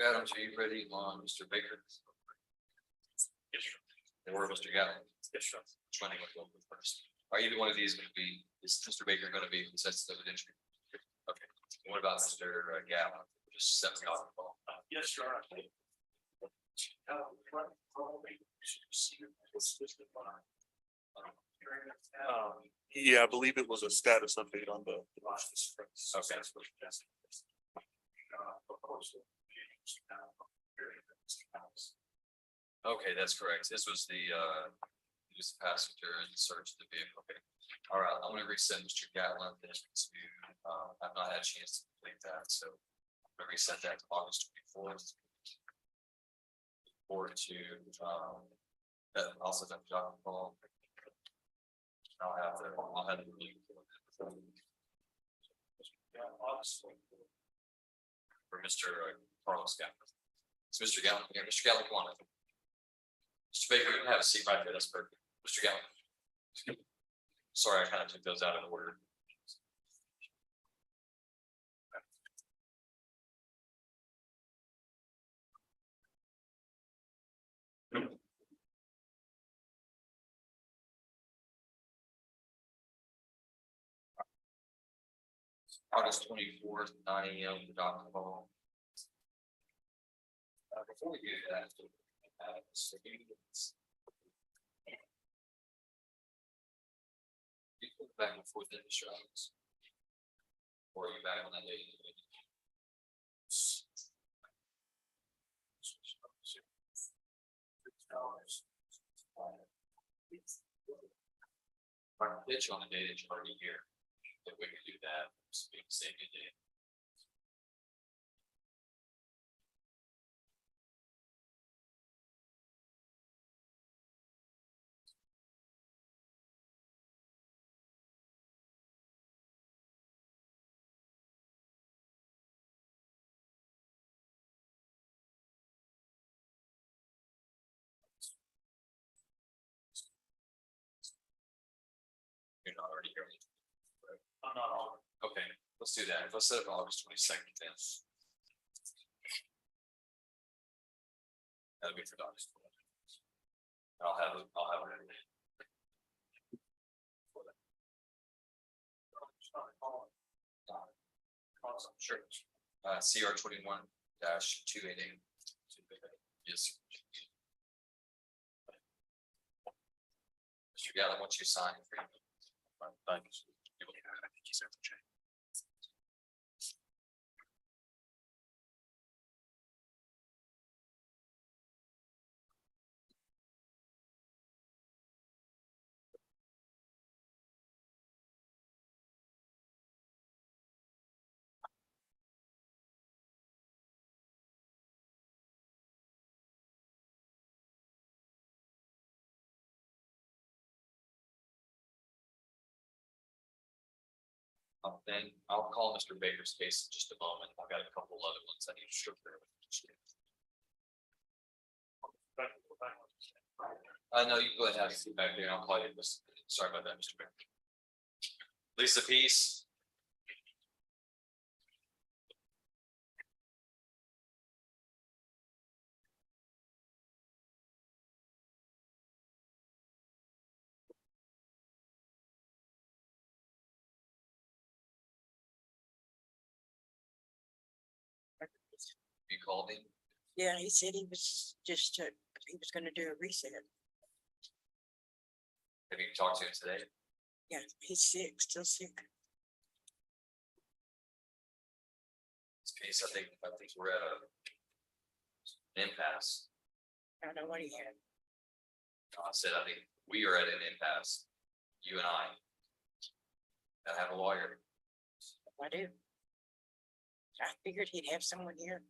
Adam, are you ready on Mr. Baker? Yes, sir. Or Mr. Galvin? Yes, sir. Which one do you want to go with first? Are either one of these going to be, is Mr. Baker going to be consensus evidentiary? Okay, what about Mr. Galvin? Just set me off. Yes, sir. Yeah, I believe it was a status update on the. Okay. Okay, that's correct. This was the use passenger and search the vehicle. Okay. All right, I'm gonna resend Mr. Gatlin this to, I've not had a chance to complete that, so I'm gonna resend that to August 24th. Or to, that also that job call. I'll have the review. For Mr. Carlos Gatlin. So Mr. Gatlin, here, Mr. Gatlin, come on. Mr. Baker, you can have a seat right there, that's perfect. Mr. Gatlin. Sorry, I kind of took those out of order. August 24th, 9 AM, the docket call. Before we do that, so you go back and forth in the shots. Or are you back on that day? Our pitch on the day that you're already here, if we could do that, save you a day. You're not already here. I'm not on. Okay, let's do that. Let's set up August 22nd then. That'll be for August. I'll have it. Sure. CR 21-288. Yes. Mr. Gallo, once you sign. Thank you. Then I'll call Mr. Baker's case in just a moment. I've got a couple other ones I need to show there. I know you can go ahead and have a seat back there. I'll call you this. Sorry about that, Mr. Baker. Lisa Peace. You called him? Yeah, he said he was he was gonna do a reset. Have you talked to him today? Yeah, he's sick, still sick. This case, I think we're at an impasse. I don't know what he had. I said, I think we are at an impasse, you and I. I have a lawyer. I do. I figured he'd have someone here.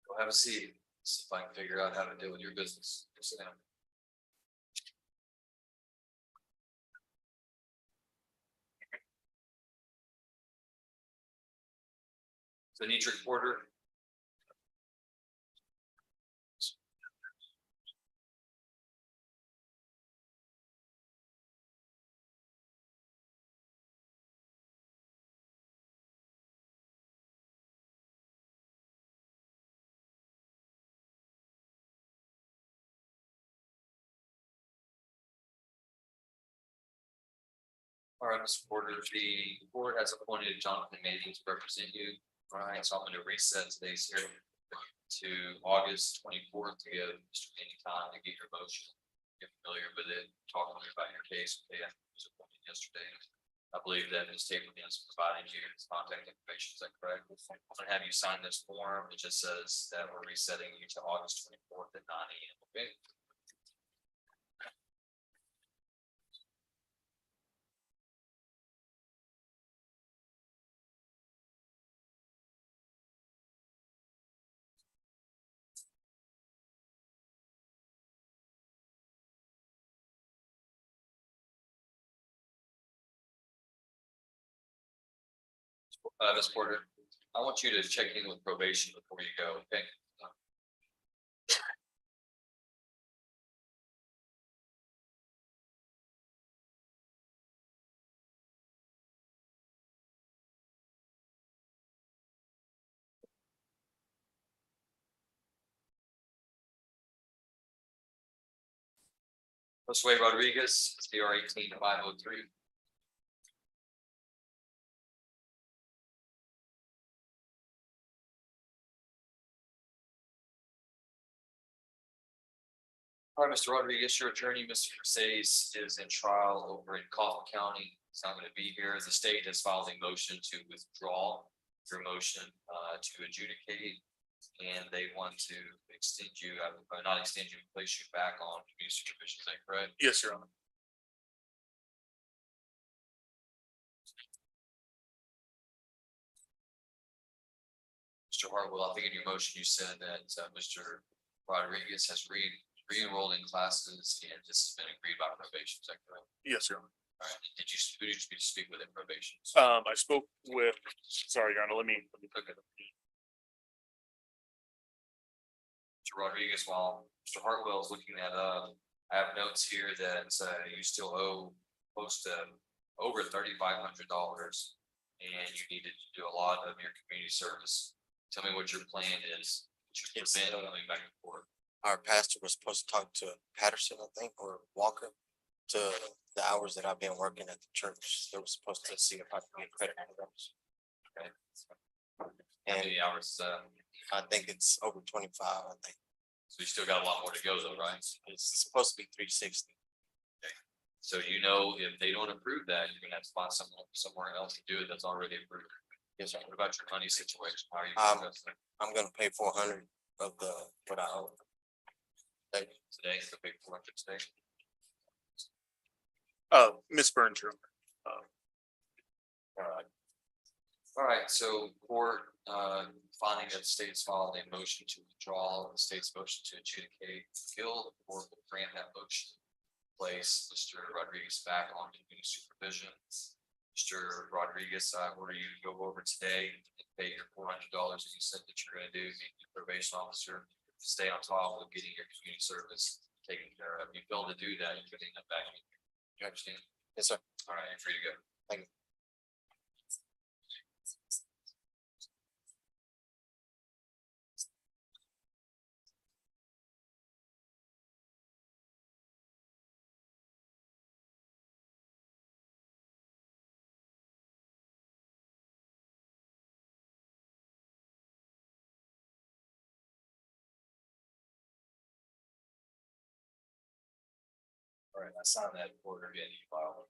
Go have a seat. See if I can figure out how to deal with your business. Sit down. So need your reporter. All right, Mr. Porter, the board has appointed Jonathan Manning to represent you. All right, so I'm going to reset today's hearing to August 24th to give Mr. Manning time to get your motion. Get familiar with it, talk to me about your case. Okay, I was appointed yesterday. I believe that Ms. Tableman has provided you his contact information. Is that correct? I'm going to have you sign this form. It just says that we're resetting you to August 24th at 9 a.m. Okay. Ms. Porter, I want you to check in with probation before you go, okay? Josue Rodriguez, CR 18503. All right, Mr. Rodriguez, your attorney, Mr. Mercedes, is in trial over in Coffin County. He's not going to be here. The state has filed a motion to withdraw your motion to adjudicate. And they want to extend you, not extend you, place you back on community supervision. Is that correct? Yes, Your Honor. Mr. Hartwell, I think in your motion you said that Mr. Rodriguez has re-enrolled in classes and this has been agreed by probation. Is that correct? Yes, Your Honor. All right. Who did you speak with in probation? I spoke with, sorry, Your Honor, let me. Okay. Mr. Rodriguez, while Mr. Hartwell is looking that up, I have notes here that you still owe close to over $3,500 and you needed to do a lot of your community service. Tell me what your plan is to prevent coming back and forth. Our pastor was supposed to talk to Patterson, I think, or Walker, to the hours that I've been working at the church. They were supposed to see if I could get credit for those. Okay. How And many hours? I think it's over 25, I think. So you still got a lot more to go though, right? It's supposed to be 360. So you know, if they don't approve that, you're gonna have to find somewhere else to do it that's already approved. Yes, sir. What about your money situation? How are you? I'm gonna pay 400 of what I owe. Today, so pay 400 today. Ms. Burns, Your Honor. All right, so court, finding that the state's filed a motion to withdraw the state's motion to adjudicate appeal, the court will grant that motion. Place Mr. Rodriguez back on community supervision. Mr. Rodriguez, I order you to go over today and pay your $400 that you said that you're gonna do, meet the probation officer, stay on top of getting your community service taken care of. If you fail to do that, you're getting that back. You understand? Yes, sir. All right, you're free to go. Thank you. All right, I signed that order in e-file.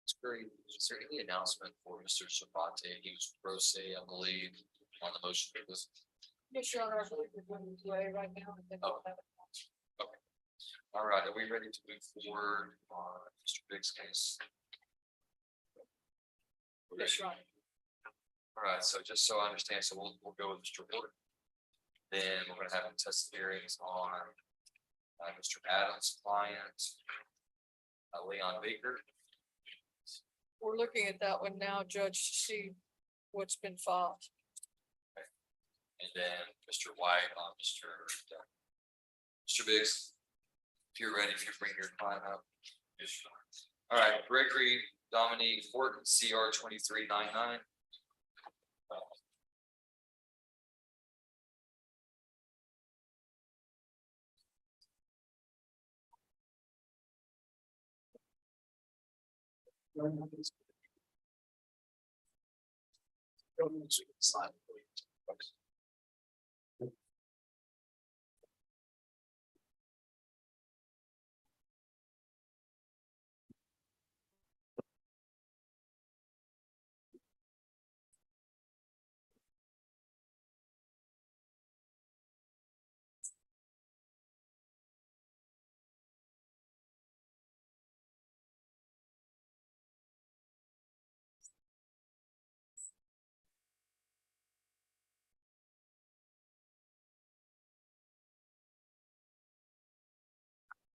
It's great. Is there any announcement for Mr. Sabate? He was pro se, I believe, on the motion for this. Yes, Your Honor, I believe we're going to play right now. and then we'll have it. All right, are we ready to move forward on Mr. Biggs' case? Yes, Your Honor. All right, so just so I understand, so we'll go with Mr. Wood. Then we're gonna have test hearings on Mr. Adams' client, Leon Baker. We're looking at that one now, Judge, to see what's been filed. And then Mr. White on Mr. Biggs. If you're ready, if you bring your client up. All right, Gregory Dominique Horton, CR 2399.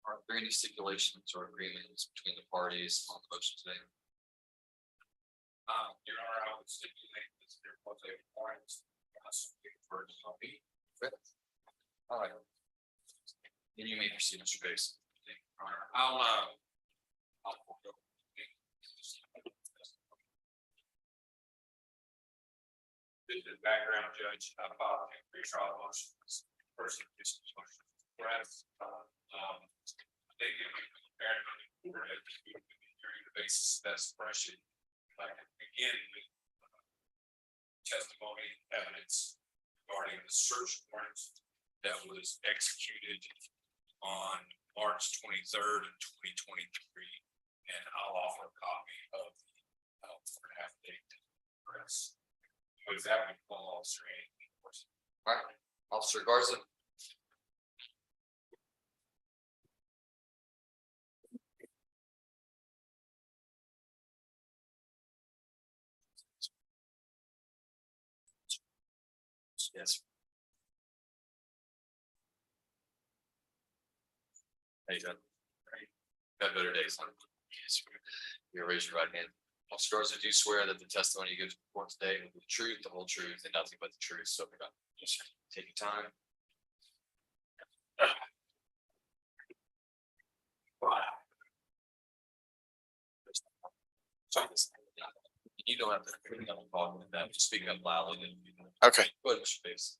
Are there any stipulations or agreements between the parties on the motion today? Your Honor, I would stipulate that there was a warrant. All right. Then you may proceed, Mr. Biggs. I'll the background judge, I filed a pre-trial motion. Person, whereas, I think it would be during the basis of that suppression, like begin with testimony, evidence regarding the search warrant that was executed on March 23rd, 2023. And I'll offer a copy of the affidavit to the press. With that, we call Officer Andy. All right, Officer Garza. Yes. How you doing? Got better days. Yes. You raise your right hand. Officer Garza, do you swear that the testimony you give to the court today will be the truth, the whole truth, and nothing but the truth? So we got. Yes, sir. Take your time. You don't have to talk with that, just speaking up loudly. Okay, Go ahead, Mr. Biggs.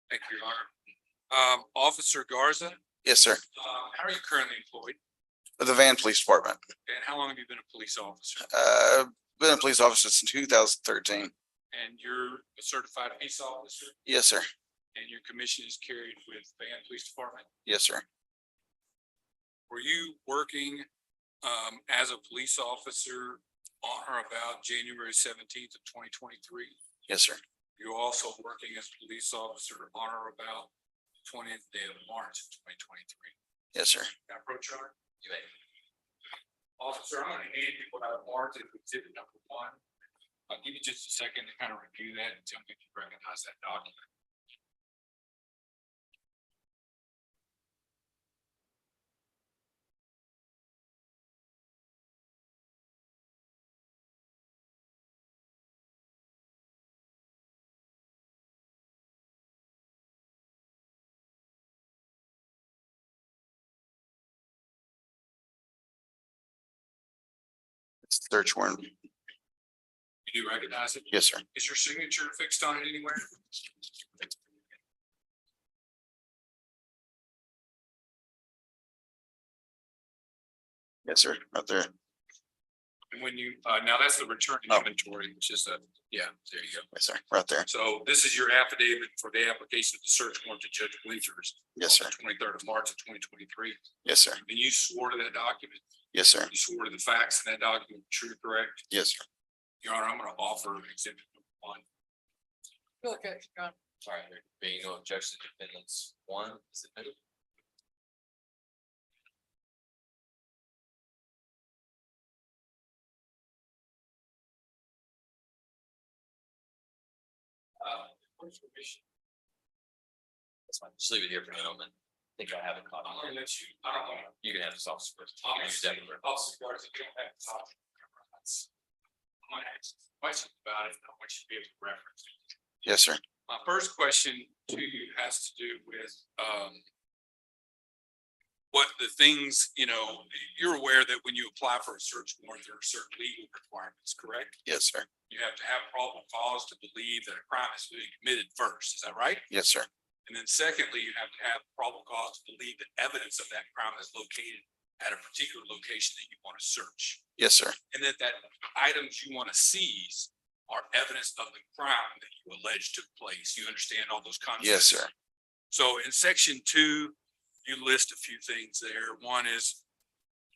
Thank you, Your Honor. Officer Garza, yes, sir. how are you currently employed? The Van Police Department. And how long have you been a police officer? Been a police officer since 2013. And you're a certified peace officer Yes, sir. and your commission is carried with Van Police Department? Yes, sir. Were you working as a police officer on or about January 17th of 2023? Yes, sir. You're also working as a police officer on or about 20th day of March of 2023. Yes, sir. Can I approach you? You may. Officer, I'm gonna hand you what I marked as exhibit number 1. I'll give you just a second to kind of review that and tell me if you recognize that document. It's the search warrant. You do recognize it? Yes, sir. Is your signature fixed on it anywhere? Yes, sir, right there. And when you, now that's the return Oh. inventory, which is yeah, there you go. Yes, sir, right there. So this is your affidavit for the application of the search warrant to Judge Winters. Yes, sir. 23rd of March of 2023. Yes, sir. And you swore to that document. Yes, sir. You swore to the facts in that document, true, correct? Yes, sir. Your Honor, I'm going to offer exhibit number 1. Okay, John. Sorry, there being no objection to defendants one is admitted. Where's your mission? That's fine, just leave it here for a moment. I think I have a copy. I'm going to let you, I don't want to. You can have this officer first. I'm You can step over. also guards if you don't have to talk. I'm going to ask questions about it, and I want you to be able to reference it. Yes, sir. My first question to you has to do with, what the things, you're aware that when you apply for a search warrant, there are certain legal requirements, correct? Yes, sir. You have to have probable cause to believe that a crime is being committed first, is that right? Yes, sir. And then secondly, you have to have probable cause to believe that evidence of that crime is located at a particular location that you want to search. Yes, sir. And that items you want to seize are evidence of the crime that you allege took place. You understand all those concepts? Yes, sir. So in section 2, you list a few things there. One is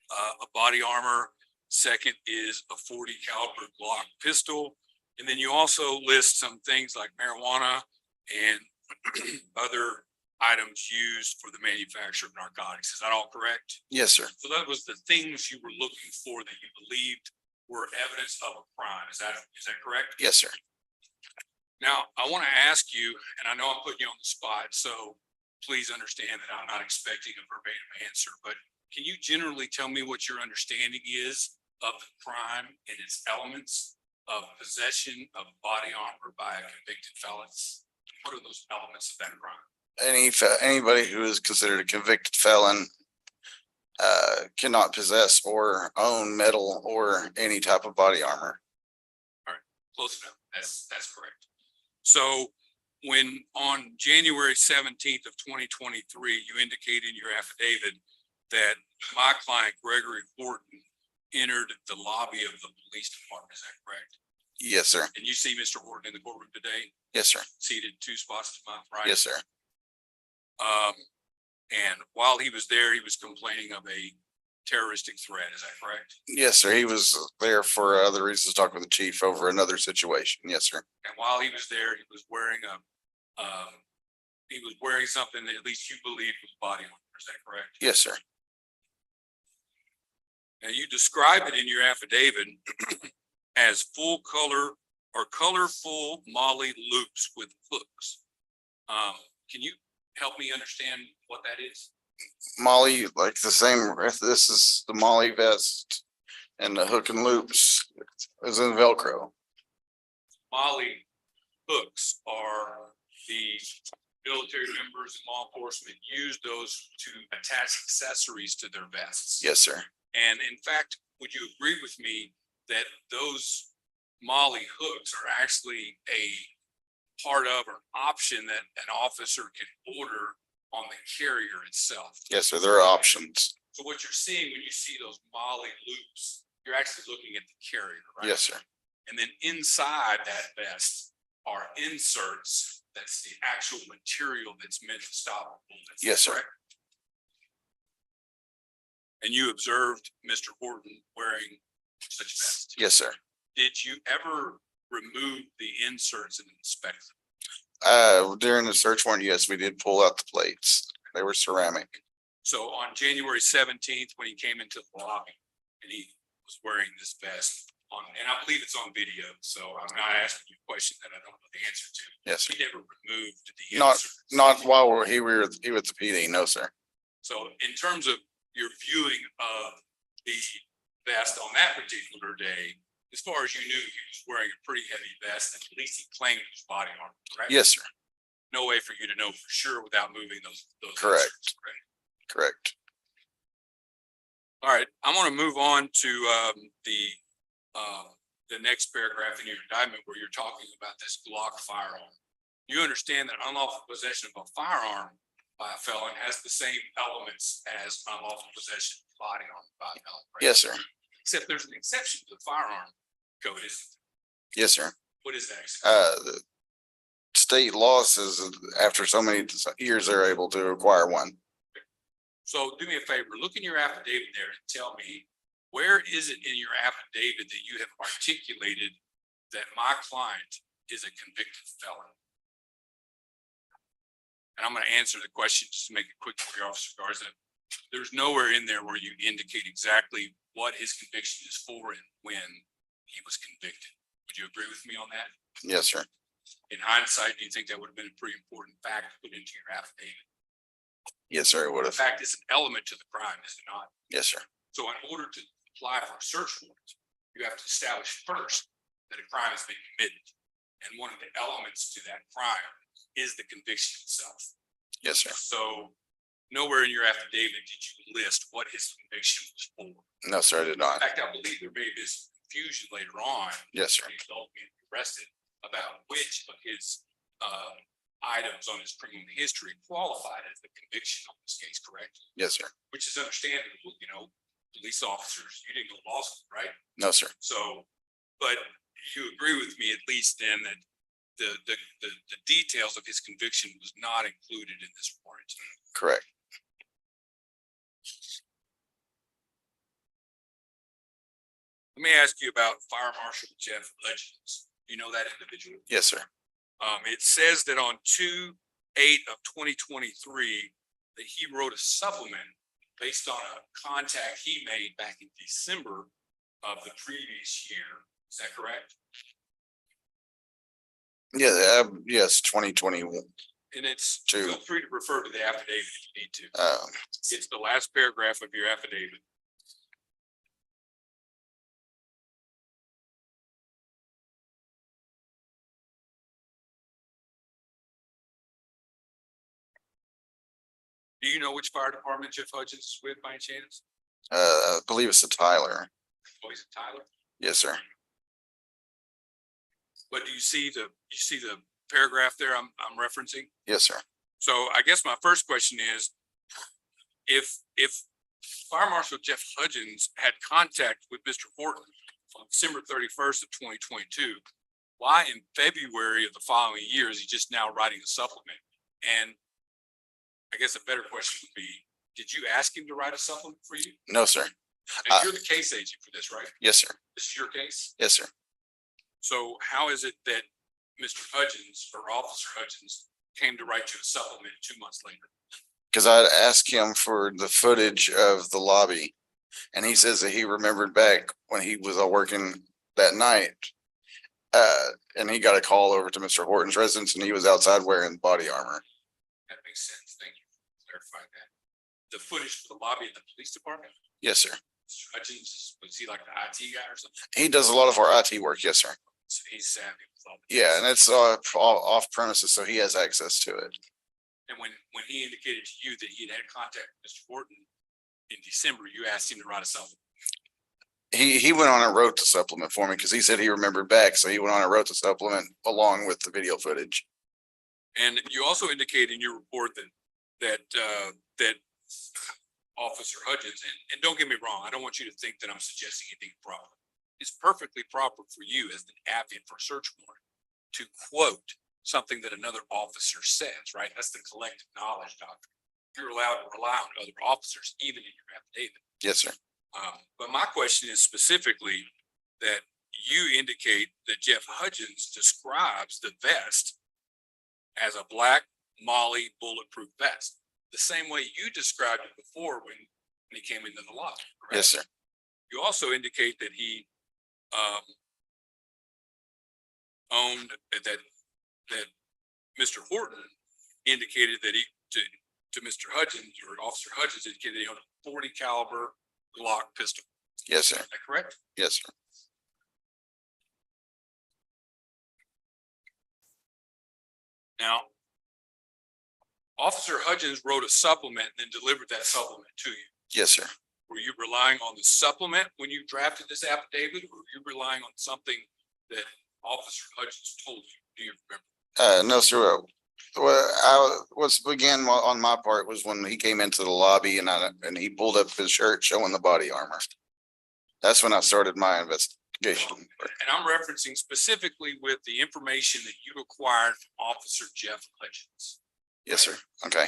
a body armor. Second is a .40 caliber Glock pistol. And then you also list some things like marijuana and other items used for the manufacture of narcotics. Is that all correct? Yes, sir. So that was the things you were looking for that you believed were evidence of a crime. Is that correct? Yes, sir. Now, I want to ask you, and I know I'm putting you on the spot, so please understand that I'm not expecting a verbatim answer, but can you generally tell me what your understanding is of the crime and its elements of possession of body armor by a convicted felon? What are those elements of that crime? Anybody who is considered a convicted felon cannot possess or own metal or any type of body armor. Close enough. That's correct. So when on January 17th of 2023, you indicate in your affidavit that my client Gregory Horton entered the lobby of the police department, is that correct? Yes, sir. And you see Mr. Horton in the courtroom today, Yes, sir. seated 2 spots to my right? Yes, sir. And while he was there, he was complaining of a terroristic threat, is that correct? Yes, sir. He was there for other reasons, to talk with the chief over another situation. Yes, sir. And while he was there, he was wearing something that at least you believe was body armor, is that correct? Yes, sir. Now you describe it in your affidavit as full color or colorful Molly loops with hooks. Can you help me understand what that is? Molly, like the same, this is the Molly vest and the hook and loops is in Velcro. Molly hooks are the military members and law enforcement use those to attach accessories to their vests. Yes, sir. And in fact, would you agree with me that those Molly hooks are actually a part of or option that an officer can order on the carrier itself? Yes, sir. There are options. So what you're seeing when you see those Molly loops, you're actually looking at the carrier, right? Yes, sir. And then inside that vest are inserts. That's the actual material that's meant to stop bullets. Yes, sir. correct? And you observed Mr. Horton wearing such a vest. Yes, sir. Did you ever remove the inserts and inspect them? During the search warrant, yes, we did pull out the plates. They were ceramic. So on January 17th, when he came into the lobby and he was wearing this vest on, and I believe it's on video, so I'm not asking you a question that I don't know the answer to. Yes, sir. He never removed the Not, inserts. not while we were with the PD. No, sir. So in terms of your viewing of the vest on that particular day, as far as you knew, he was wearing a pretty heavy vest, and at least he claimed it was body armor, correct? Yes, sir. No way for you to know for sure without moving those. Correct. inserts, correct? Correct. All right, I want to move on to the next paragraph in your indictment where you're talking about this Glock firearm. You understand that unlawful possession of a firearm by a felon has the same elements as unlawful possession of body armor by a felon. right? Yes, sir. Except there's an exception to the firearm code. Yes, sir. What is that? exception? The state law says that after so many years, they're able to acquire one. So do me a favor, look in your affidavit there and tell me, where is it in your affidavit that you have articulated that my client is a convicted felon? And I'm gonna answer the question just to make it quick for your officer Garza. There's nowhere in there where you indicate exactly what his conviction is for and when he was convicted. Would you agree with me on that? Yes, sir. In hindsight, do you think that would have been a pretty important fact to put into your affidavit? Yes, sir. It would The have. fact is an element to the crime, is it not? Yes, sir. So in order to apply for a search warrant, you have to establish first that a crime has been committed. And one of the elements to that crime is the conviction itself. Yes, sir. So nowhere in your affidavit did you list what his conviction was for. No, sir, I did not. In fact, I believe there may be some confusion later on. Yes, sir. He being arrested about which of his items on his criminal history qualified as the conviction on this case, correct? Yes, sir. Which is understandable, you know, police officers, you didn't go to law school, right? No, sir. So, but you agree with me at least then that the details of his conviction was not included in this warrant. Correct. Let me ask you about Fire Marshal Jeff Hutchins. You know that individual? Yes, sir. It says that on 2/8/2023, that he wrote a supplement based on a contact he made back in December of the previous year. Is that correct? Yeah, yes, 2021. And it's, True. feel free to refer to the affidavit if you need to. Um, It's the last paragraph of your affidavit. Do you know which fire department Jeff Hutchins is with by any chance? I believe it's a Tyler. Oh, he's in Tyler. Yes, sir. But do you see the paragraph there I'm referencing? Yes, sir. So I guess my first question is, if Fire Marshal Jeff Hutchins had contact with Mr. Horton on December 31st of 2022, why in February of the following year is he just now writing a supplement? And I guess a better question would be, did you ask him to write a supplement for you? No, sir. And you're the case agent for this, right? Yes, sir. This is your case? Yes, sir. So how is it that Mr. Hutchins or Officer Hutchins came to write you a supplement 2 months later? Because I asked him for the footage of the lobby, and he says that he remembered back when he was working that night. And he got a call over to Mr. Horton's residence, and he was outside wearing body armor. That makes sense. Thank you for clarifying that. The footage for the lobby at the police department, Yes, sir. Mr. Hutchins, was he like the IT guy or something? He does a lot of our IT work. Yes, sir. So he's savvy with all this. Yeah, and it's off premises, so he has access to it. And when he indicated to you that he had had contact with Mr. Horton in December, you asked him to write a supplement. He went on and wrote the supplement for me because he said he remembered back, so he went on and wrote the supplement along with the video footage. And you also indicate in your report that Officer Hutchins, and don't get me wrong, I don't want you to think that I'm suggesting anything improper. It's perfectly proper for you as an advocate for a search warrant to quote something that another officer says, right? That's the collective knowledge doctrine. You're allowed to rely on other officers, even in your affidavit. Yes, sir. But my question is specifically that you indicate that Jeff Hutchins describes the vest as a black Molly bulletproof vest, the same way you described it before when he came into the lobby. Correct? Yes, sir. You also indicate that he owned that Mr. Horton indicated that he to Mr. Hutchins or Officer Hutchins indicated he owned a 40 caliber Glock pistol. Yes, sir. Is that correct? Yes, sir. Now, Officer Hutchins wrote a supplement and then delivered that supplement to you. Yes, sir. Were you relying on the supplement when you drafted this affidavit, or were you relying on something that Officer Hutchins told you? Do you remember? No, sir. what's began on my part was when he came into the lobby and he pulled up his shirt showing the body armor. That's when I started my investigation. And I'm referencing specifically with the information that you acquired from Officer Jeff Hutchins. Yes, sir. Okay.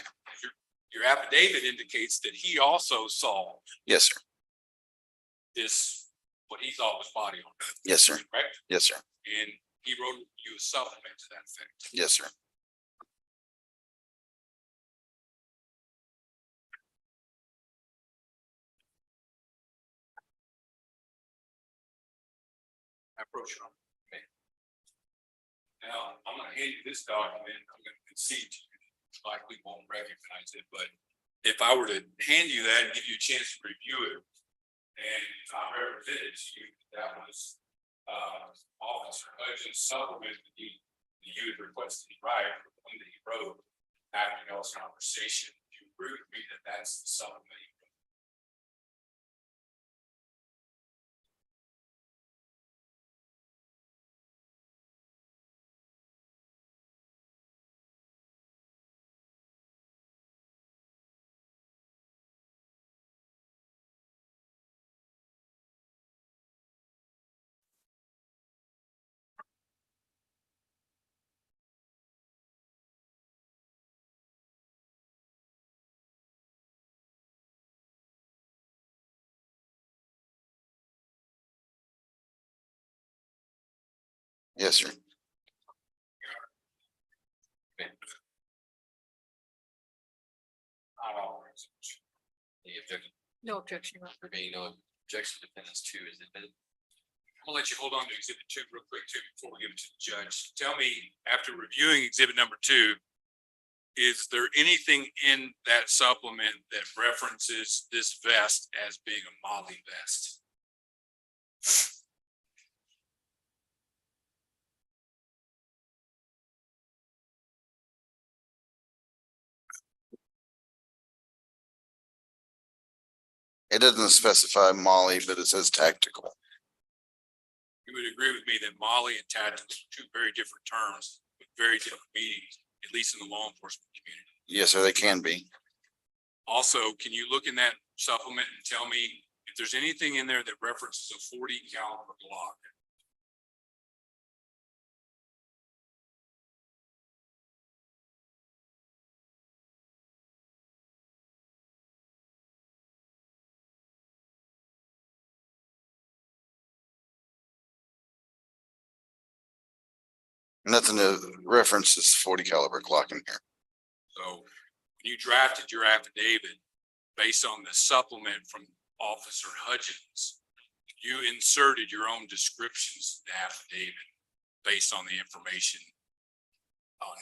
Your affidavit indicates that he also saw Yes, sir. this, what he thought was body armor, Yes, sir. correct? Yes, sir. And he wrote you a supplement to that effect. Yes, sir. I approach you. Now, I'm gonna hand you this document, I'm gonna concede to you, likely won't recognize it, but if I were to hand you that and give you a chance to review it, and if I represented to you, that was, Officer Hutchins supplement that you had requested to write, the one that he wrote after y'all's conversation, do you agree with me that that's the supplement? Yes, sir. The objection, No objection. Your Honor. there being no objection, defendants two is admitted. I'm gonna let you hold on to exhibit 2 real quick too, before we give it to the judge. Tell me, after reviewing exhibit number 2, is there anything in that supplement that references this vest as being a Molly vest? It doesn't specify Molly, but it says tactical. You would agree with me that Molly and tactical are two very different terms with very different meanings, at least in the law enforcement community. Yes, sir, they can be. Also, can you look in that supplement and tell me if there's anything in there that references a 40 caliber Glock? Nothing that references 40 caliber Glock in here. So when you drafted your affidavit based on the supplement from Officer Hutchins, you inserted your own descriptions in the affidavit based on the information on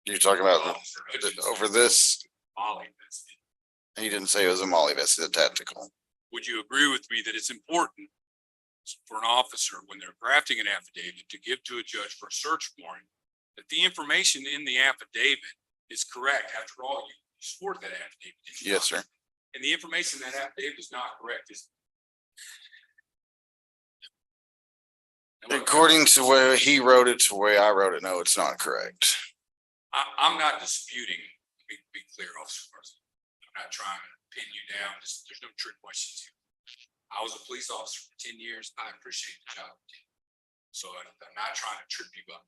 You're talking about Officer Hutchins. over this, Molly vest. he didn't say it was a Molly vest, it's a tactical. Would you agree with me that it's important for an officer when they're drafting an affidavit to give to a judge for a search warrant, that the information in the affidavit is correct? After all, you swore to that affidavit. did you Yes, not? sir. And the information in that affidavit is not correct, is it? According to where he wrote it to where I wrote it, no, it's not correct. I'm not disputing, be clear, Officer Carson. I'm not trying to pin you down. There's no trick questions here. I was a police officer for 10 years. I appreciate the job. So I'm not trying to trip you up.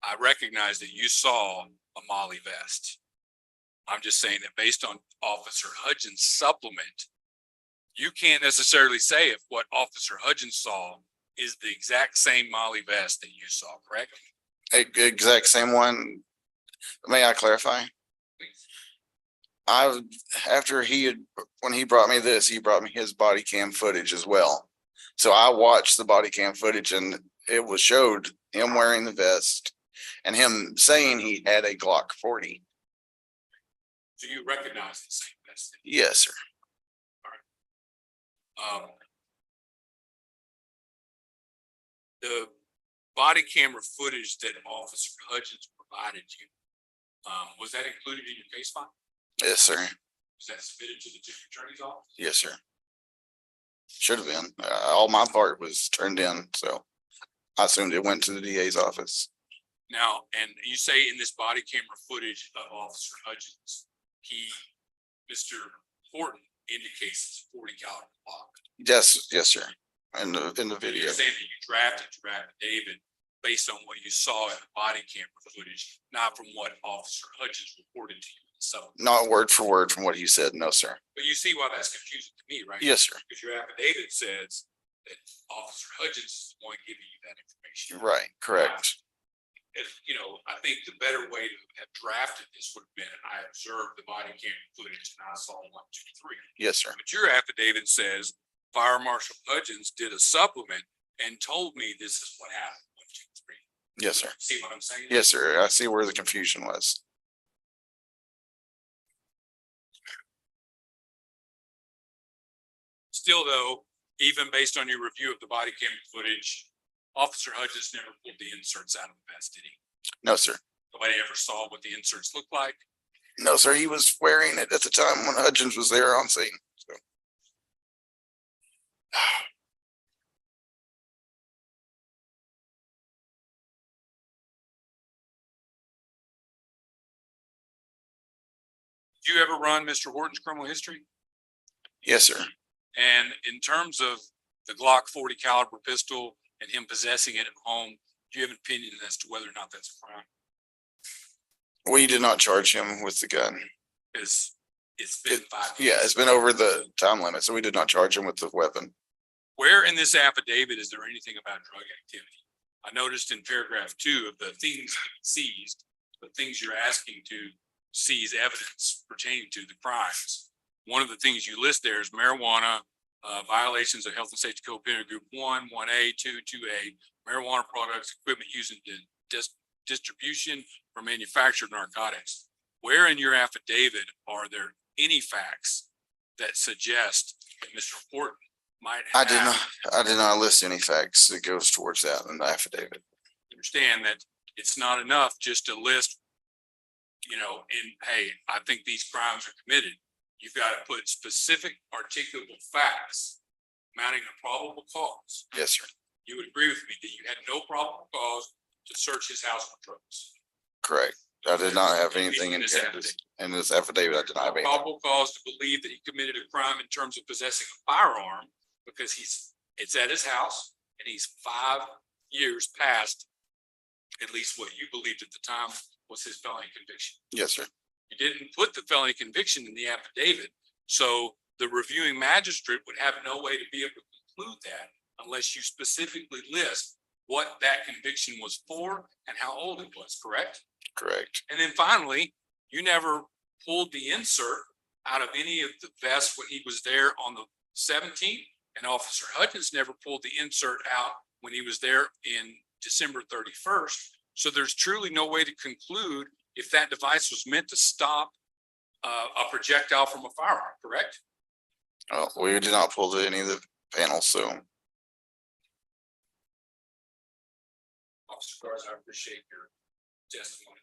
I recognize that you saw a Molly vest. I'm just saying that based on Officer Hutchins' supplement, you can't necessarily say if what Officer Hutchins saw is the exact same Molly vest that you saw, correct? Exact same one. May I clarify? After when he brought me this, he brought me his body cam footage as well. So I watched the body cam footage and it was showed him wearing the vest and him saying he had a Glock 40. So you recognize the same vest? Yes, sir. The body camera footage that Officer Hutchins provided you, was that included in your case file? Yes, sir. Was that submitted to the district attorney's office? Yes, sir. Should have been. All my part was turned in, so I assumed it went to the DA's office. Now, and you say in this body camera footage of Officer Hudgens, Mr. Horton indicates it's 40 caliber Glock. Yes, yes, sir. In the So video. you're saying that you drafted your affidavit based on what you saw in the body camera footage, not from what Officer Hudgens reported to you. So, Not word for word from what he said. No, sir. but you see why that's confusing to me, right? Yes, sir. Because your affidavit says that Officer Hudgens is the one giving you that information. Right, correct. If, you know, I think the better way to have drafted this would have been, I observed the body camera footage and I saw 1, 2, 3. Yes, sir. But your affidavit says Fire Marshal Hudgens did a supplement and told me this is what happened. 1, 2, 3. Yes, sir. See what I'm saying? Yes, sir. I see where the confusion was. Still though, even based on your review of the body camera footage, Officer Hudgens never pulled the inserts out of the vest, did he? No, sir. Nobody ever saw what the inserts looked like. No, sir. He was wearing it at the time when Hudgens was there on scene. So. Did you ever run Mr. Horton's criminal history? Yes, sir. And in terms of the Glock 40 caliber pistol and him possessing it at home, do you have an opinion as to whether or not that's a crime? We did not charge him with the gun. Because it's been 5 years. Yeah, it's been over the time limit, so we did not charge him with the weapon. Where in this affidavit is there anything about drug activity? I noticed in paragraph 2 of the things seized, the things you're asking to seize evidence pertaining to the crimes. One of the things you list there is marijuana, violations of health and safety code penalty group 1, 1A, 2, 2A, marijuana products, equipment used in distribution or manufacture of narcotics. Where in your affidavit are there any facts that suggest that Mr. Horton might have? I did not list any facts that goes towards that in the affidavit. Understand that it's not enough just to list, you know, hey, I think these crimes are committed. You've got to put specific articulable facts mounting a probable cause. Yes, sir. You would agree with me that you had no probable cause to search his house for drugs. Correct. I did not have anything in this affidavit. this affidavit. I did not have anything. Probable cause to believe that he committed a crime in terms of possessing a firearm because it's at his house and he's 5 years past at least what you believed at the time was his felony conviction. Yes, sir. You didn't put the felony conviction in the affidavit, so the reviewing magistrate would have no way to be able to conclude that unless you specifically list what that conviction was for and how old it was, correct? Correct. And then finally, you never pulled the insert out of any of the vests when he was there on the 17th, and Officer Hudgens never pulled the insert out when he was there in December 31st. So there's truly no way to conclude if that device was meant to stop a projectile from a firearm, correct? Well, we did not pull any of the panels, so. Officer Garza, I appreciate your testimony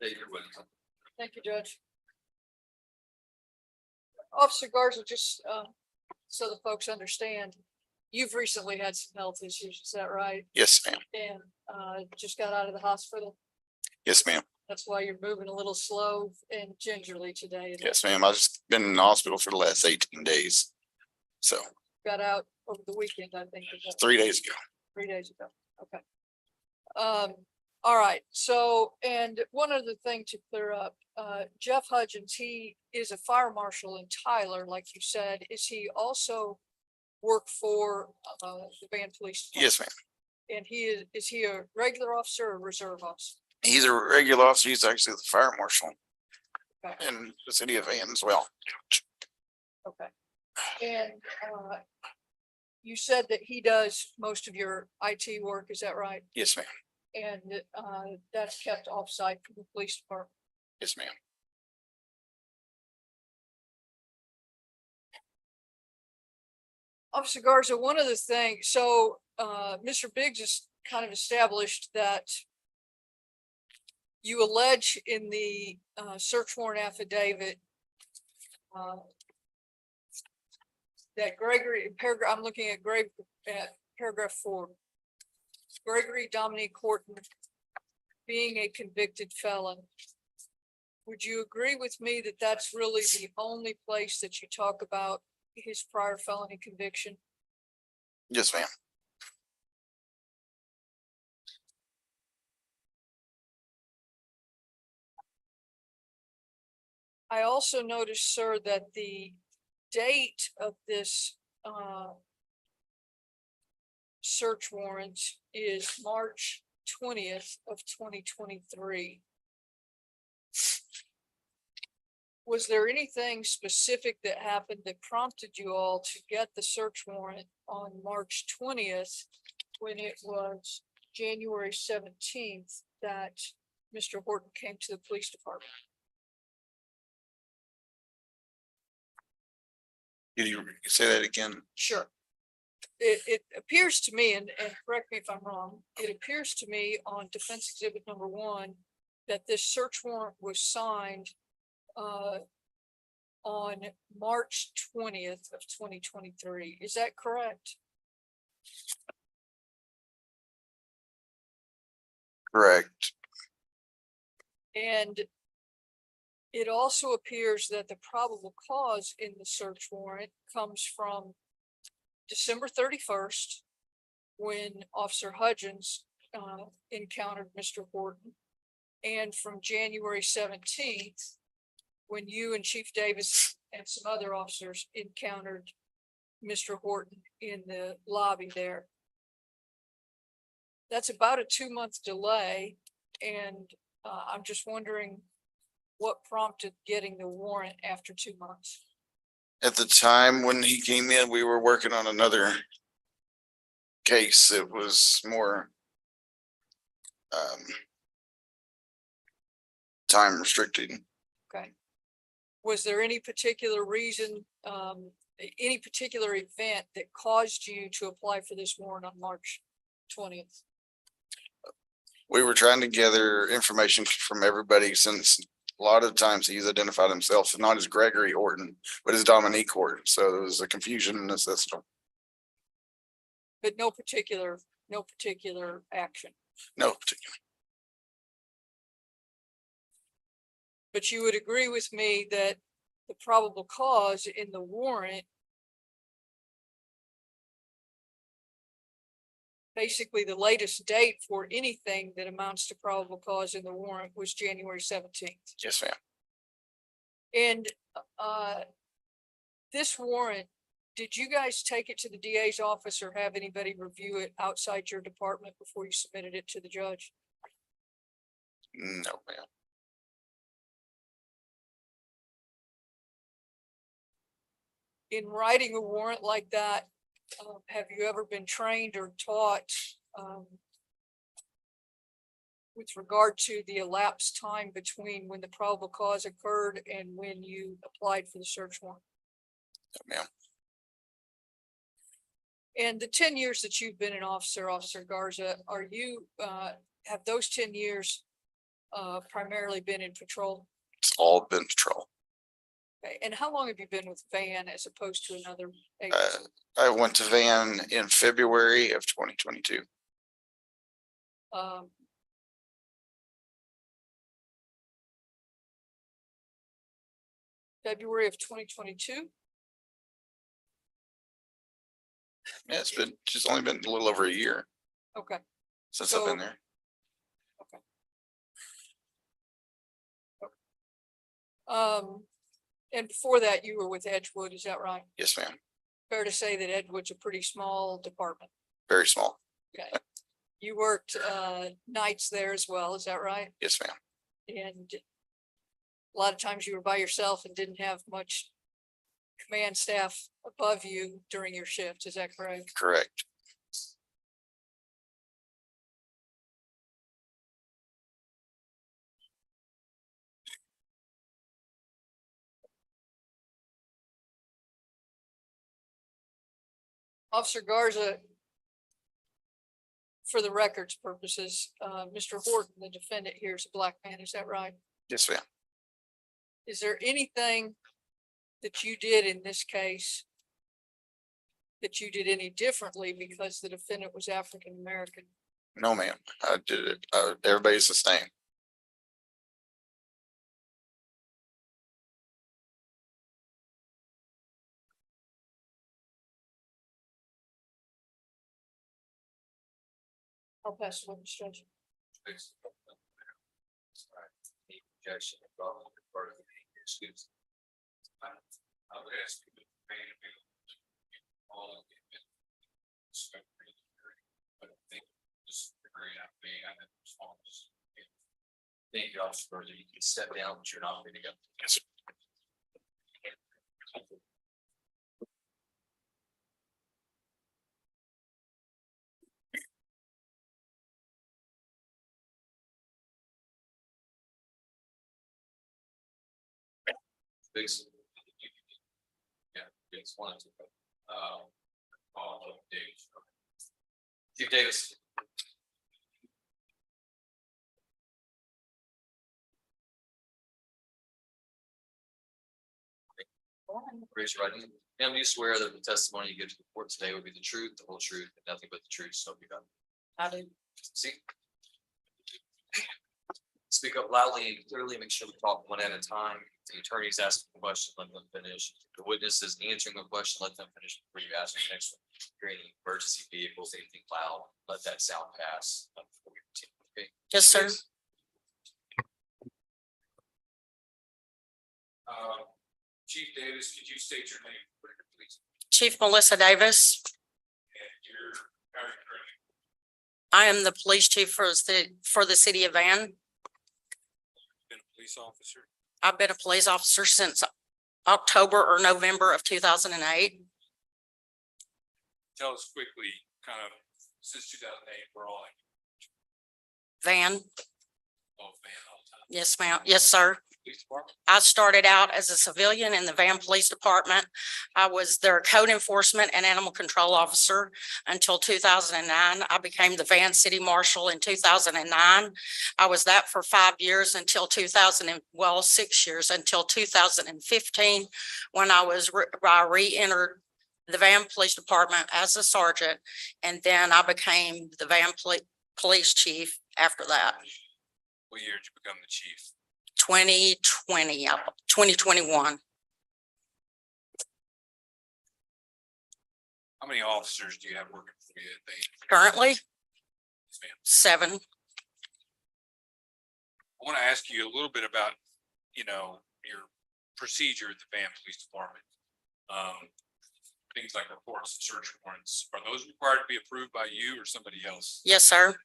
today. You're welcome. Thank you, Judge. Officer Garza, just so the folks understand, you've recently had some health issues, is that right? Yes, ma'am. And just got out of the hospital. Yes, ma'am. That's why you're moving a little slow and gingerly today. Yes, ma'am. I've just been in the hospital for the last 18 days. So Got out over the weekend, I think. Is that 3 days ago. 3 days ago? Okay. All right. So, and one other thing to clear up, Jeff Hudgens, he is a fire marshal in Tyler, like you said. Is he also work for the Van Police Department? Yes, ma'am. And is he a regular officer or reserve officer? He's a regular officer. He's actually the fire marshal Okay. in the city of Van as well. Okay. And you said that he does most of your IT work, is that right? Yes, ma'am. And that's kept offsite from the police department. Yes, ma'am. Officer Garza, one of the things, so Mr. Biggs has kind of established that you allege in the search warrant affidavit that Gregory, paragraph, I'm looking at paragraph 4, Gregory Dominic Horton being a convicted felon. Would you agree with me that that's really the only place that you talk about his prior felony conviction? Yes, ma'am. I also noticed, sir, that the date of this search warrant is March 20th of 2023. Was there anything specific that happened that prompted you all to get the search warrant on March 20th when it was January 17th that Mr. Horton came to the police department? Can you say that again? Sure. It appears to me, and correct me if I'm wrong, it appears to me on defense exhibit number 1 that this search warrant was signed on March 20th of 2023. Is that correct? Correct. And it also appears that the probable cause in the search warrant comes from December 31st, when Officer Hudgens encountered Mr. Horton, and from January 17th, when you and Chief Davis and some other officers encountered Mr. Horton in the lobby there. That's about a 2-month delay, and I'm just wondering what prompted getting the warrant after 2 months. At the time when he came in, we were working on another case. It was more time restricted. Okay. Was there any particular reason, any particular event that caused you to apply for this warrant on March 20th? We were trying to gather information from everybody, since a lot of times he's identified himself not as Gregory Horton, but as Dominique Horton. So there was a confusion in the system. But no particular action. No particular. But you would agree with me that the probable cause in the warrant, basically the latest date for anything that amounts to probable cause in the warrant was January 17th. Yes, ma'am. And this warrant, did you guys take it to the DA's office or have anybody review it outside your department before you submitted it to the judge? No, ma'am. In writing a warrant like that, have you ever been trained or taught with regard to the elapsed time between when the probable cause occurred and when you applied for the search warrant? No, ma'am. And the 10 years that you've been an officer, Officer Garza, are you, have those 10 years primarily been in patrol? It's all been patrol. Okay. And how long have you been with Van as opposed to another agency? I went to Van in February of 2022. February of 2022? Yeah, it's just only been a little over a year Okay. since I've been there. And before that, you were with Edgewood, is that right? Yes, ma'am. Fair to say that Edgewood's a pretty small department. Very small. Okay. You worked nights there as well, is that right? Yes, ma'am. And a lot of times you were by yourself and didn't have much command staff above you during your shift, is that correct? Correct. Officer Garza, for the record's purposes, Mr. Horton, the defendant here, is a black man, is that right? Yes, ma'am. Is there anything that you did in this case that you did any differently because the defendant was African American? No, ma'am, I did it. Everybody's the same. I'll pass the registration. Objection. Excuse. I would ask you to pay to be all of it. But I think just agree on me, I have response. Thank you, Officer Berger. You can step down, but you're not ready to go. Yes, sir. Biggs. Yeah, Biggs wanted to. Davis. Chief Davis. Raise your right hand. Ma'am, do you swear that the testimony you give to the court today will be the truth, the whole truth, and nothing but the truth, so help you God? I do. See? Speak up loudly and clearly, make sure we talk one at a time. The attorneys ask a question, let them finish. The witness is answering a question, let them finish before you ask the next one. If you're in any emergency vehicles, anything loud, let that sound pass. Before we continue. Okay? Yes, sir. Chief Davis, could you state your name, please? Chief Melissa Davis. And your currently I am the police chief for the city of Van. been a police officer. I've been a police officer since October or November of 2008. Tell us quickly, kind of, since 2008, we're all in Van. Van all the time. Yes, ma'am. Yes, sir. Police department. I started out as a civilian in the Van Police Department. I was their code enforcement and animal control officer until 2009. I became the Van City Marshal in 2009. I was that for 5 years until 6 years until 2015, when I re-entered the Van Police Department as a sergeant, and then I became the Van Police Chief after that. What year did you become the chief? 2021. How many officers do you have working for you at Van? Currently, Yes, ma'am. 7. I want to ask you a little bit about, your procedure at the Van Police Department. Things like reports and search warrants, are those required to be approved by you or somebody else? Yes, sir.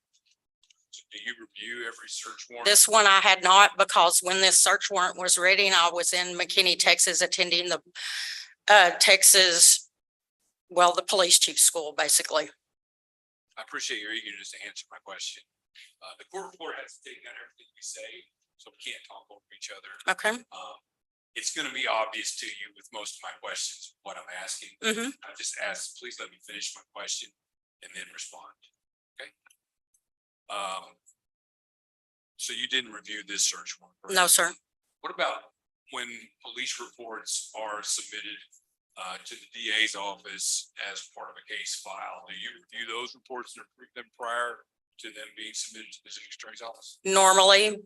So do you review every search warrant? This one I had not, because when this search warrant was ready and I was in McKinney, Texas, attending the the police chief school, basically. I appreciate your eagerness to answer my question. The court report has to take down everything we say, so we can't talk over each other. Okay. It's gonna be obvious to you with most of my questions, what I'm asking. Mm-hmm. I just asked, please let me finish my question and then respond, okay? So you didn't review this search warrant? correct? No, sir. What about when police reports are submitted to the DA's office as part of a case file? Do you review those reports and approve them prior to them being submitted to the district attorney's office? Normally,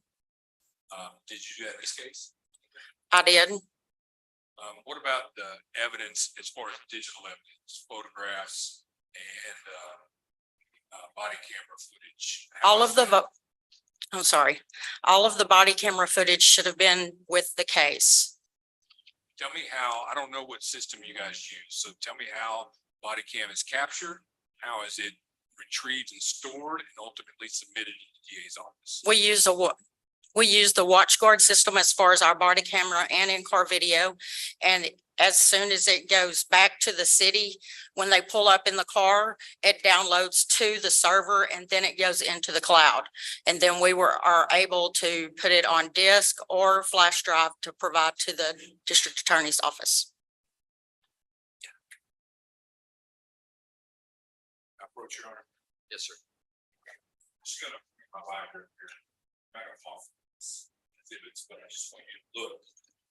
Did you do that in this case? I did. What about the evidence as far as digital evidence, photographs and body camera footage? I'm sorry. All of the body camera footage should have been with the case. Tell me how, I don't know what system you guys use, so tell me how body cam is captured, how is it retrieved and stored and ultimately submitted to the DA's office? We use the watch guard system as far as our body camera and in-car video. And as soon as it goes back to the city, when they pull up in the car, it downloads to the server and then it goes into the cloud. And then we are able to put it on disk or flash drive to provide to the district attorney's office. Approach your honor. Yes, sir. Just gonna bring my binder here. Exhibits, but I just want you to look.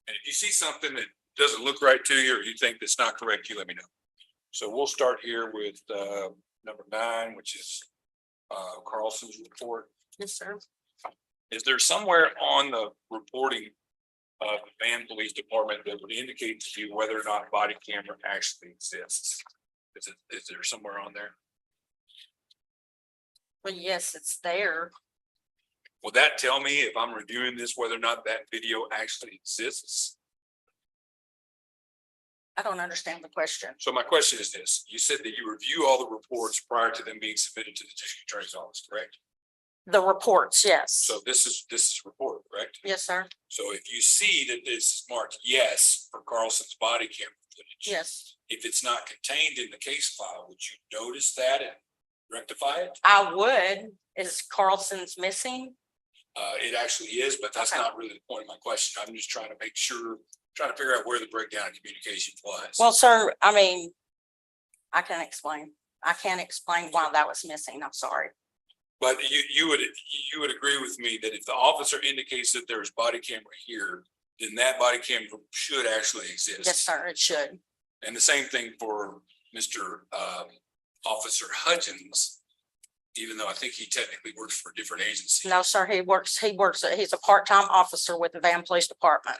And if you see something that doesn't look right to you, or you think that's not correct, you let me know. So we'll start here with number 9, which is Carlson's report. Yes, sir. Is there somewhere on the reporting of the Van Police Department that would indicate to you whether or not body camera actually exists? Is there somewhere on there? Well, yes, it's there. Will that tell me if I'm reviewing this, whether or not that video actually exists? I don't understand the question. So my question is this, you said that you review all the reports prior to them being submitted to the district attorney's office, correct? The reports, yes. So this is a report, correct? Yes, sir. So if you see that this is marked yes for Carlson's body camera footage. Yes, If it's not contained in the case file, would you notice that and rectify it? I would. Is Carlson's missing? It actually is, but that's Okay. not really the point of my question. I'm just trying to make sure, trying to figure out where the breakdown in communication was. Well, sir, I mean, I can explain. I can't explain why that was missing. I'm sorry. But you would agree with me that if the officer indicates that there's body camera here, then that body camera should actually exist. Yes, sir, it should. And the same thing for Mr. Officer Hutchins, even though I think he technically works for a different agency. No, sir, he's a part-time officer with the Van Police Department.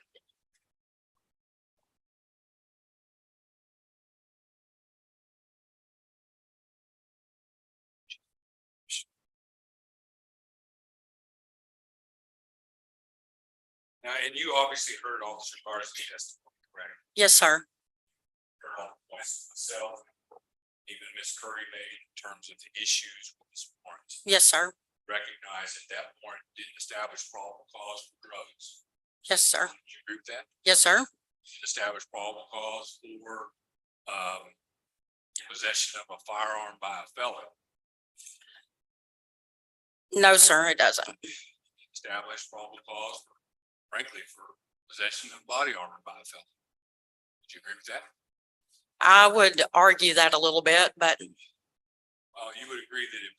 Now, and you obviously heard Officer Garcia testimony, correct? Yes, sir. Heard all the points myself, even Ms. Curry made in terms of the issues with this warrant. Yes, sir. Recognize that that warrant didn't establish probable cause for drugs. Yes, sir. Do you agree with that? Yes, sir. Establish probable cause for possession of a firearm by a felon. No, sir, it doesn't. Establish probable cause, frankly, for possession of body armor by a felon. Would you agree with that? I would argue that a little bit, but You would agree that it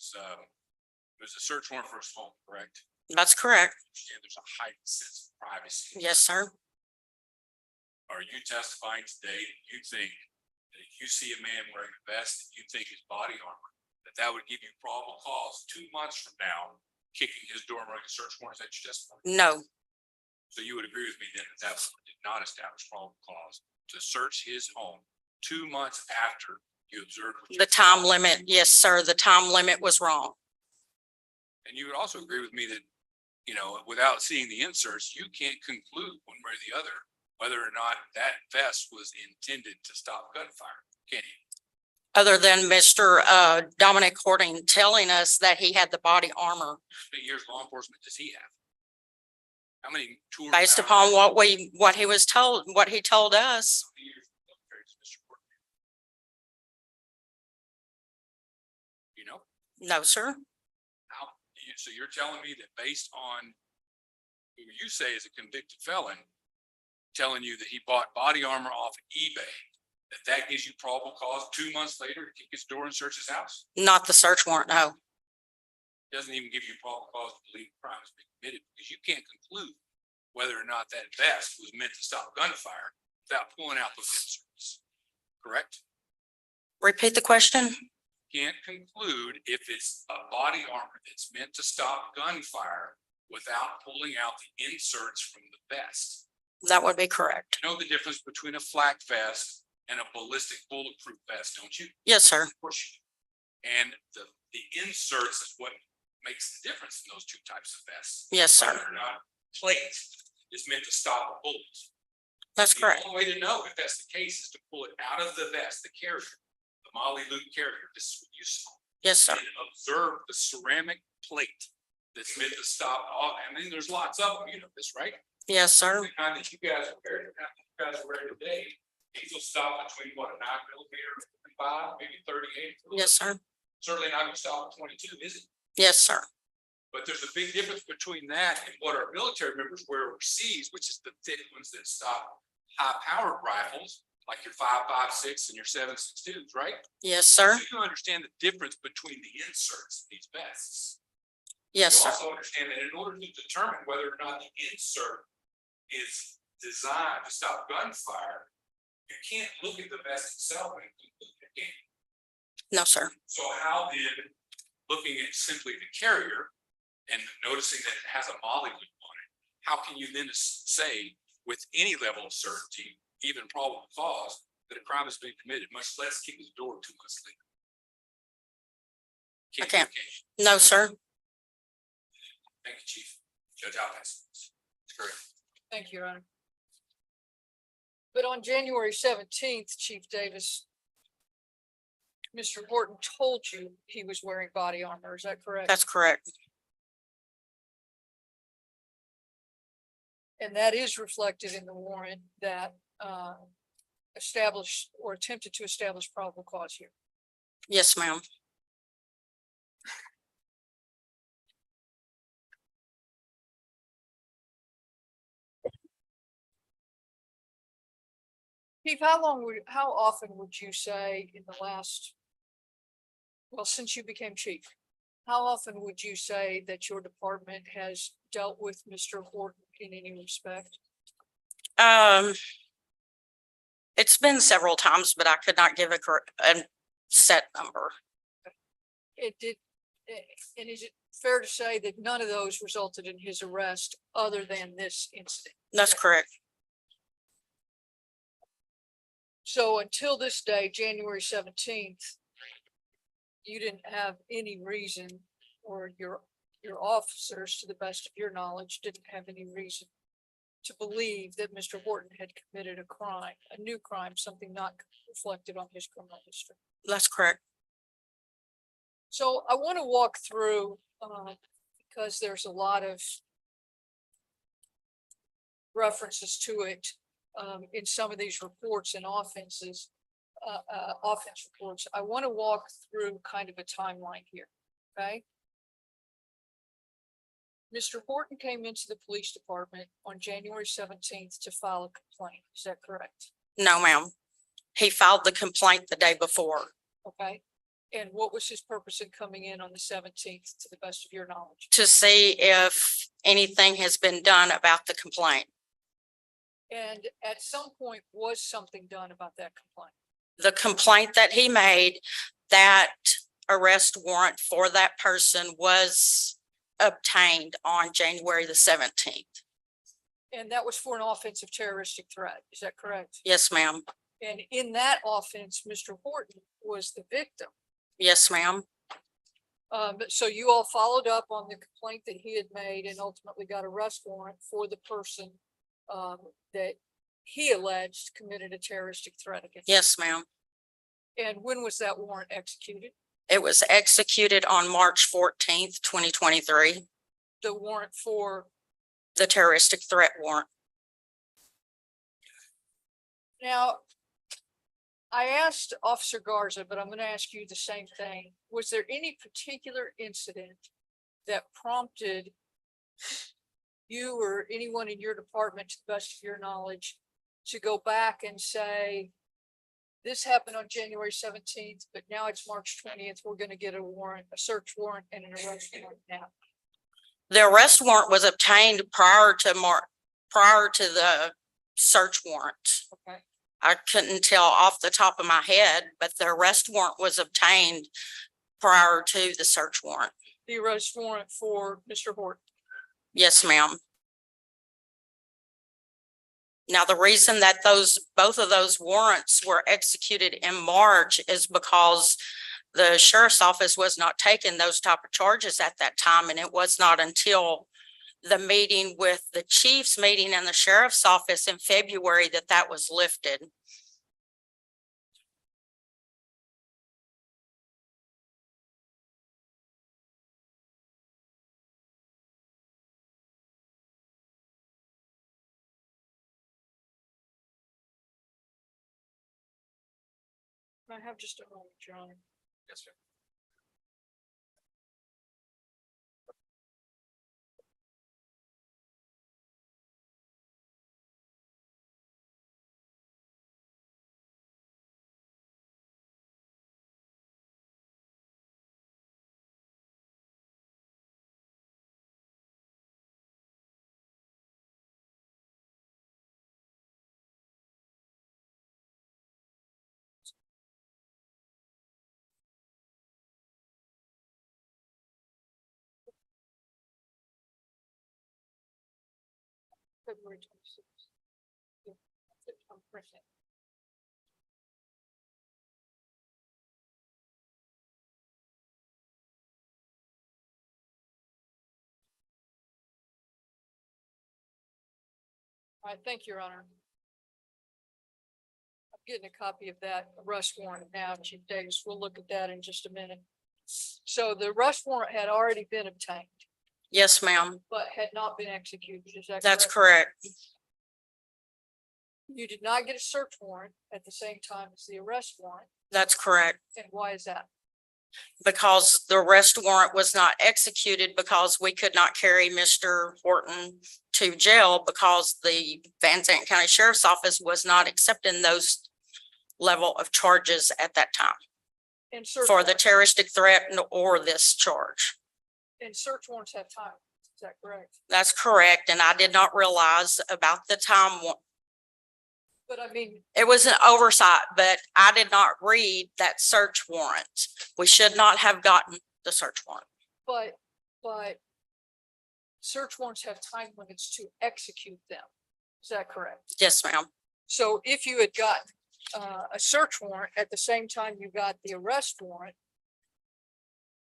was a search warrant for his home, correct? that's correct. And there's a heightened sense of privacy. Yes, sir. Are you testifying today that you think that if you see a man wearing a vest, that you think is body armor, that would give you probable cause 2 months from now, kicking his door and running a search warrant that you testify? No, So you would agree with me then that did not establish probable cause to search his home 2 months after you observed. what you the time limit, yes, sir, the time limit was wrong. And you would also agree with me that, without seeing the inserts, you can't conclude one way or the other whether or not that vest was intended to stop gunfire, can you? Other than Mr. Dominic Horting telling us that he had the body armor How many years law enforcement does he have? How many tours? based upon what he was told, what he told us. You know, No, sir. so you're telling me that based on who you say is a convicted felon, telling you that he bought body armor off eBay, that gives you probable cause 2 months later to kick his door and search his house? Not the search warrant, no. Doesn't even give you probable cause to believe the crime has been committed, because you can't conclude whether or not that vest was meant to stop gunfire without pulling out those inserts, correct? Repeat the question? Can't conclude if it's a body armor that's meant to stop gunfire without pulling out the inserts from the vest. That would be correct. You know the difference between a flak vest and a ballistic bulletproof vest, don't you? Yes, sir. Of course you do. And the inserts is what makes the difference in those two types of vests. Yes, sir. Whether or not plate is meant to stop a bullet. That's correct. The only way to know if that's the case is to pull it out of the vest, the carrier, the Molly Luke carrier. This is what you saw. Yes, sir. And observe the ceramic plate that's meant to stop all. I mean, there's lots of them. You know this, right? Yes, sir. The kind that you guys are wearing, the kind that you guys are wearing today. These will stop between what, a 9mm, 5, maybe 38. Yes, sir. Certainly not gonna stop at 22, is it? Yes, sir. But there's a big difference between that and what our military members wear overseas, which is the thick ones that stop high-powered rifles, like your 5.56 and your 7.62s, right? Yes, sir. So you understand the difference between the inserts in these vests. Yes, You sir. also understand that in order to determine whether or not the insert is designed to stop gunfire, you can't look at the vest itself and conclude it. No, sir. So how then, looking at simply the carrier and noticing that it has a Molly loop on it, how can you then say with any level of certainty, even probable cause, that a crime has been committed, much less keep the door 2 months later? I do can't. that. No, sir. Thank you, Chief. Judge Alves. It's correct. Thank you, Your Honor. But on January 17th, Chief Davis, Mr. Horton told you he was wearing body armor. Is that correct? That's correct. And that is reflected in the warrant that established or attempted to establish probable cause here. Yes, ma'am. Chief, how often would you say in the last, well, since you became chief, how often would you say that your department has dealt with Mr. Horton in any respect? It's been several times, but I could not give a set number. It did, and is it fair to say that none of those resulted in his arrest other than this incident? That's correct. So until this day, January 17th, you didn't have any reason, or your officers, to the best of your knowledge, didn't have any reason to believe that Mr. Horton had committed a crime, a new crime, something not reflected on his criminal history. That's correct. So I want to walk through, because there's a lot of references to it in some of these reports and offense reports. I want to walk through kind of a timeline here, okay? Mr. Horton came into the police department on January 17th to file a complaint. Is that correct? No, ma'am. He filed the complaint the day before. Okay. And what was his purpose in coming in on the 17th, to the best of your knowledge? To see if anything has been done about the complaint. And at some point, was something done about that complaint? The complaint that he made, that arrest warrant for that person was obtained on January the 17th. And that was for an offensive terroristic threat. Is that correct? Yes, ma'am. And in that offense, Mr. Horton was the victim. Yes, ma'am. So you all followed up on the complaint that he had made and ultimately got arrest warrant for the person that he alleged committed a terroristic threat against. Yes, ma'am. And when was that warrant executed? It was executed on March 14th, 2023. The warrant for? The terroristic threat warrant. Now, I asked Officer Garza, but I'm going to ask you the same thing. Was there any particular incident that prompted you or anyone in your department, to the best of your knowledge, to go back and say, this happened on January 17th, but now it's March 20th, we're going to get a warrant, a search warrant and an arrest warrant now? The arrest warrant was obtained prior to the search warrant. Okay. I couldn't tell off the top of my head, but the arrest warrant was obtained prior to the search warrant. The arrest warrant for Mr. Horton? Yes, ma'am. Now, the reason that both of those warrants were executed in March is because the sheriff's office was not taking those type of charges at that time. And it was not until the meeting with the chief's meeting in the sheriff's office in February that was lifted. I have just a moment, Your Honor. Yes, sir. February 26th. Yeah, I'm printing. All right, thank you, Your Honor. I'm getting a copy of that arrest warrant now, Chief Davis. We'll look at that in just a minute. So the arrest warrant had already been obtained, Yes, ma'am. but had not been executed. Is that correct? That's correct. You did not get a search warrant at the same time as the arrest warrant. That's correct. And why is that? Because the arrest warrant was not executed because we could not carry Mr. Horton to jail because the Van Zandt County Sheriff's Office was not accepting those level of charges at that time And search for the warrants- terroristic threat or this charge. And search warrants have time. Is that correct? That's correct. And I did not realize about the time. But I mean, It was an oversight, but I did not read that search warrant. We should not have gotten the search warrant. but search warrants have time limits to execute them. Is that correct? Yes, ma'am. So if you had gotten a search warrant at the same time you got the arrest warrant,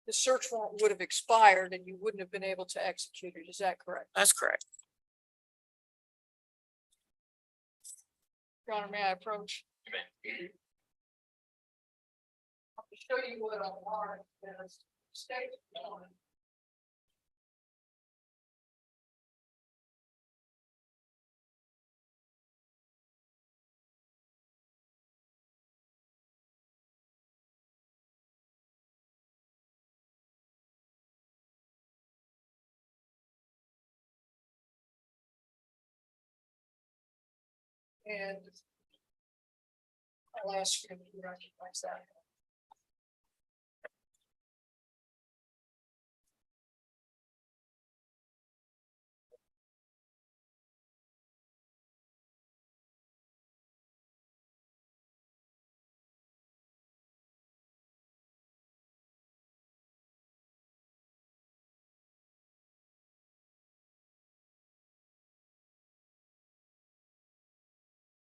the search warrant would have expired and you wouldn't have been able to execute it. Is that correct? That's correct. Your Honor, may I approach? I'll show you what a warrant is. State warrant. And I'll ask you if you recognize that.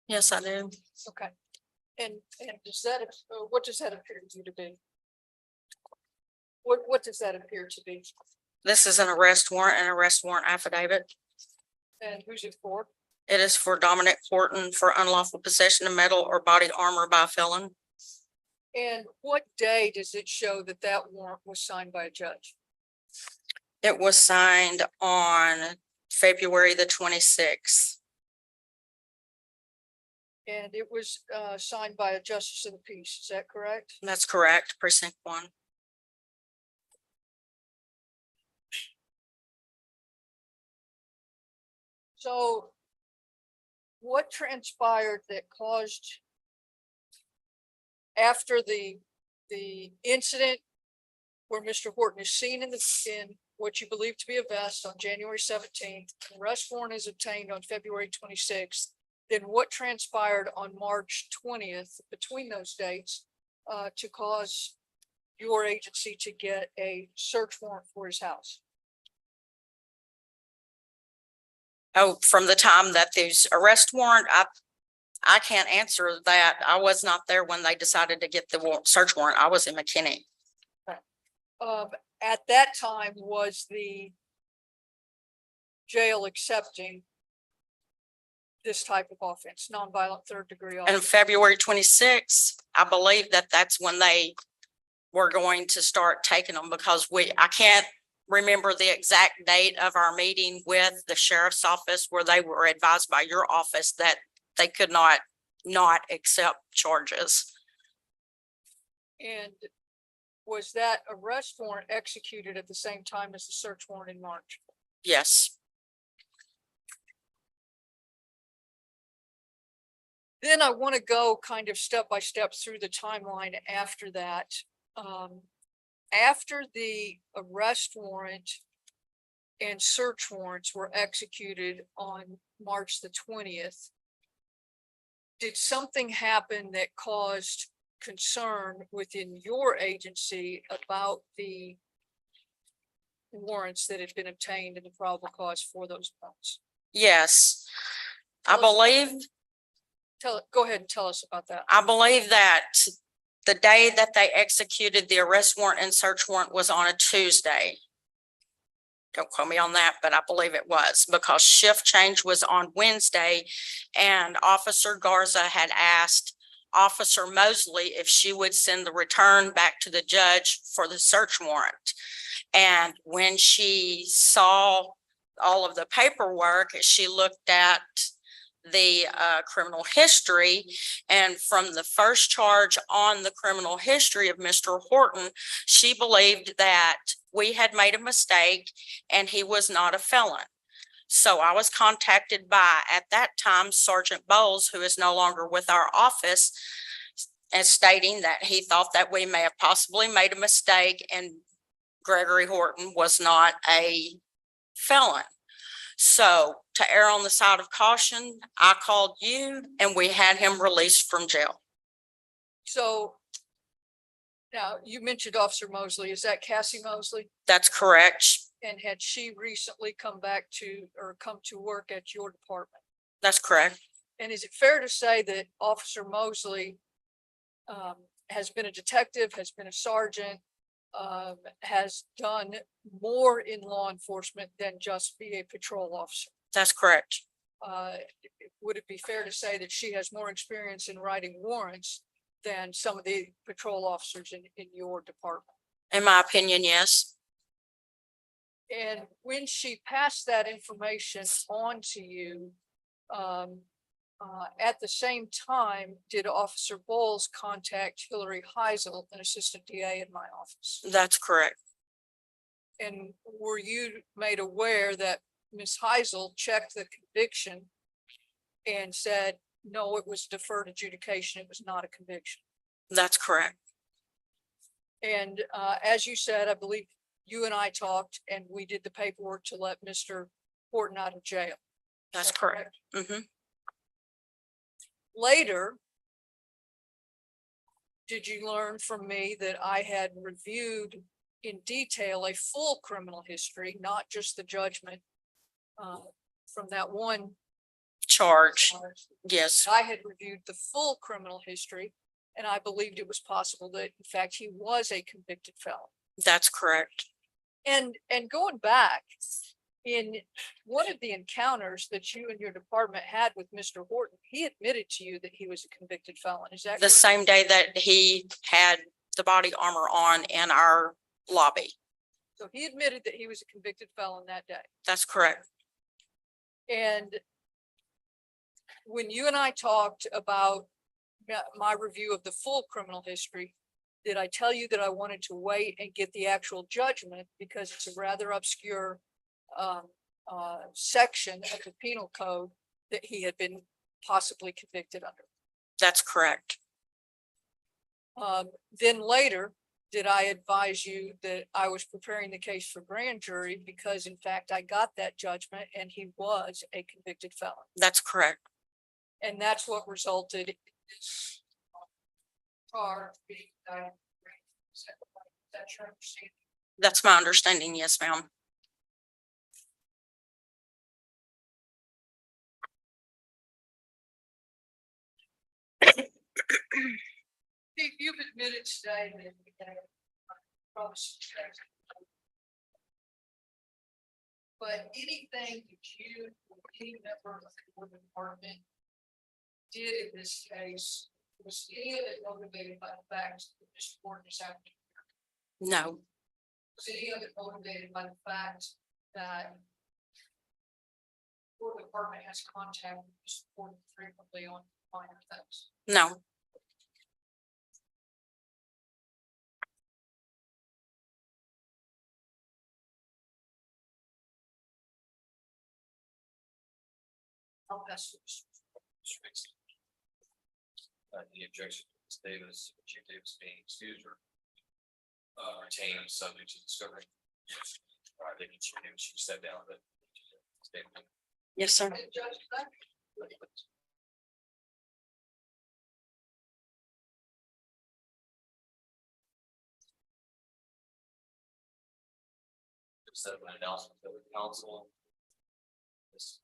Yes, I do. Okay. And does that, what does that appear to you to be? What does that appear to be? This is an arrest warrant and arrest warrant affidavit. And who's it for? It is for Dominic Horton for unlawful possession of metal or body armor by a felon. And what day does it show that that warrant was signed by a judge? It was signed on February the 26th. And it was signed by a justice of the peace, is that correct? That's correct, precinct 1. So what transpired that caused after the incident where Mr. Horton is seen in what you believe to be a vest on January 17th, arrest warrant is obtained on February 26th. Then what transpired on March 20th between those dates to cause your agency to get a search warrant for his house? Oh, from the time that there's arrest warrant, I can't answer that. I was not there when they decided to get the search warrant. I was in McKinney. At that time, was the jail accepting this type of offense, nonviolent third degree And offense? February 26th, I believe that that's when they were going to start taking them because I can't remember the exact date of our meeting with the sheriff's office where they were advised by your office that they could not accept charges. And was that arrest warrant executed at the same time as the search warrant in March? Yes. Then I want to go kind of step by step through the timeline after that. After the arrest warrant and search warrants were executed on March the 20th, did something happen that caused concern within your agency about the warrants that had been obtained and the probable cause for those warrants? Yes, I Tell us- believe, Go ahead and tell us about that. I believe that the day that they executed the arrest warrant and search warrant was on a Tuesday. Don't quote me on that, but I believe it was because shift change was on Wednesday. And Officer Garza had asked Officer Mosley if she would send the return back to the judge for the search warrant. And when she saw all of the paperwork, she looked at the criminal history. And from the first charge on the criminal history of Mr. Horton, she believed that we had made a mistake and he was not a felon. So I was contacted by, at that time, Sergeant Bowles, who is no longer with our office, and stating that he thought that we may have possibly made a mistake and Gregory Horton was not a felon. So to err on the side of caution, I called you and we had him released from jail. So now you mentioned Officer Mosley. Is that Cassie Mosley? That's correct. And had she recently come back to or come to work at your department? That's correct. And is it fair to say that Officer Mosley has been a detective, has been a sergeant, has done more in law enforcement than just be a patrol officer? That's correct. Would it be fair to say that she has more experience in writing warrants than some of the patrol officers in your department? In my opinion, yes. And when she passed that information on to you, at the same time, did Officer Bowles contact Hillary Heisel, an assistant DA in my office? That's correct. And were you made aware that Ms. Heisel checked the conviction and said, no, it was deferred adjudication, it was not a conviction? That's correct. And as you said, I believe you and I talked and we did the paperwork to let Mr. Horton out of jail. That's correct. Mm-hmm. Later, did you learn from me that I had reviewed in detail a full criminal history, not just the judgment from that one Charge. charge? Yes. I had reviewed the full criminal history and I believed it was possible that in fact he was a convicted felon. That's correct. And going back, in one of the encounters that you and your department had with Mr. Horton, he admitted to you that he was a convicted felon. Is that The correct? same day that he had the body armor on in our lobby. So he admitted that he was a convicted felon that day. That's correct. And when you and I talked about my review of the full criminal history, did I tell you that I wanted to wait and get the actual judgment because it's a rather obscure section of the penal code that he had been possibly convicted under? That's correct. Then later, did I advise you that I was preparing the case for grand jury because in fact I got that judgment and he was a convicted felon? That's correct. And that's what resulted in this charge being done. Is that your understanding? That's my understanding. Yes, ma'am. Steve, you've admitted today that you had promised to check. But anything that you or any member of the department did in this case, was any of it motivated by the fact that Mr. Horton is out? No. Was any of it motivated by the fact that the department has contact with Mr. Horton frequently on minor things? No. I'll pass this. The objection to Ms. Davis, Chief Davis being excused or retained subject to discovery. Yes. All right, they can she sat down, but. Yes, sir. Set up an announcement to the council. This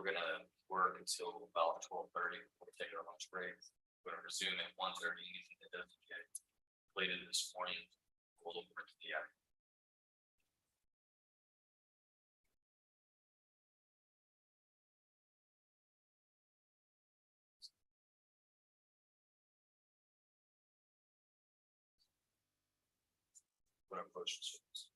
we're gonna work until about 12:30. We'll take our lunch break. We're gonna resume at 1:30. Anything that doesn't get completed this morning, we'll look for the act. What approach is.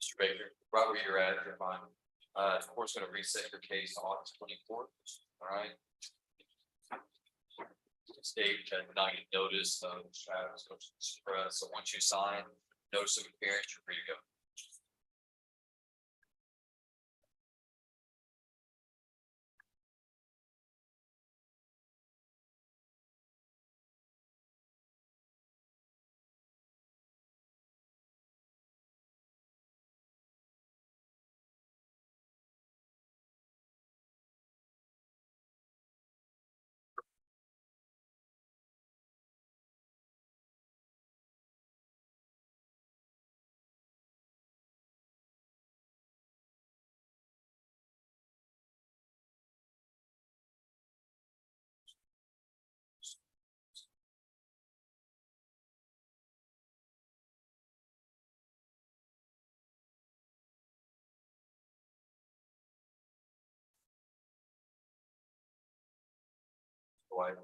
Mr. Baker, right where you're at, you're fine. Of course, gonna reset your case on August 24th, all right? State that not get notice of Travis, so once you sign notice of appearance, you're free to go. Why?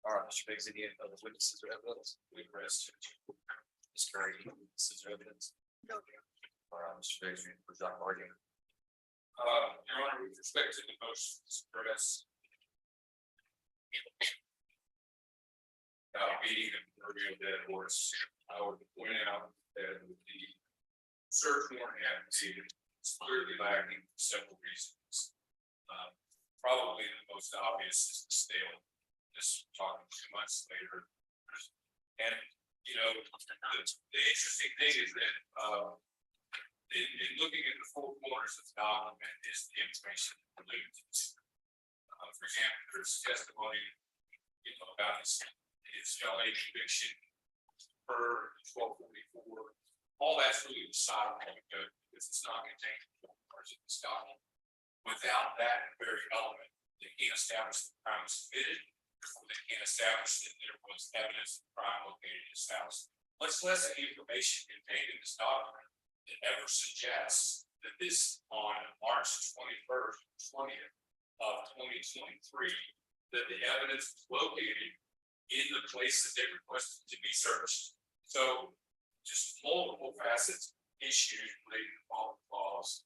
All right, Mr. Biggs, any other witnesses or evidence? We arrest Ms. Curry, witnesses or evidence? No. All right, Mr. Biggs, you present argument. Your Honor, with respect to the motion to suppress. Beating and murdering of dead horse, I would point out that the search warrant affidavit is clearly lacking for several reasons. Probably the most obvious is the stale, just talking 2 months later. And, you know, the interesting thing is that, in looking at the four corners of the document is the information related to this. For example, there's testimony, you know, about his LA conviction per 1244. All that's really beside the point because it's not contained in the parts of this document. Without that very element, they can't establish the crime was committed, or they can't establish that there was evidence of the crime located in his house. Much less the information contained in this document that ever suggests that this on March 21st, 20th of 2023, that the evidence was located in the place that they requested to be searched. So just multiple facets, issues related to all clause,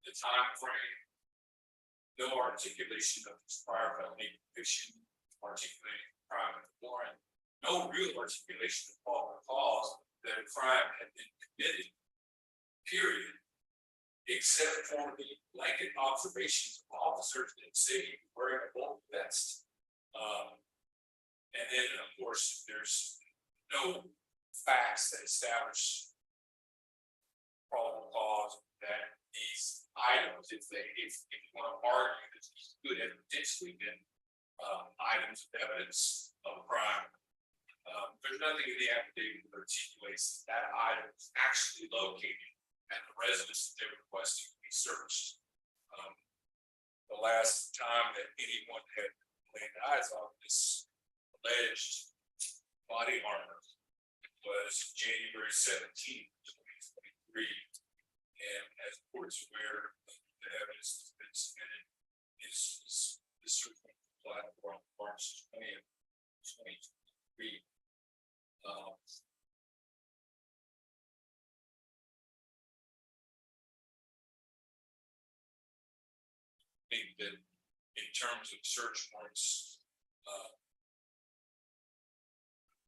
the time frame, no articulation of his prior felony conviction, articulating crime of the warrant, no real articulation of all cause that a crime had been committed, period, except for the blanket observations of officers that say wearing a bullet vest. And then, of course, there's no facts that establish probable cause that these items, if you want to argue that these could have potentially been items of evidence of a crime, there's nothing in the affidavit that articulates that item is actually located at the residence that they're requesting to be searched. The last time that anyone had laid eyes on this alleged body armor was January 17th, 2023. And as the court's aware, the evidence that's been submitted is the search warrant on March 20th, 2023. I think that in terms of search warrants,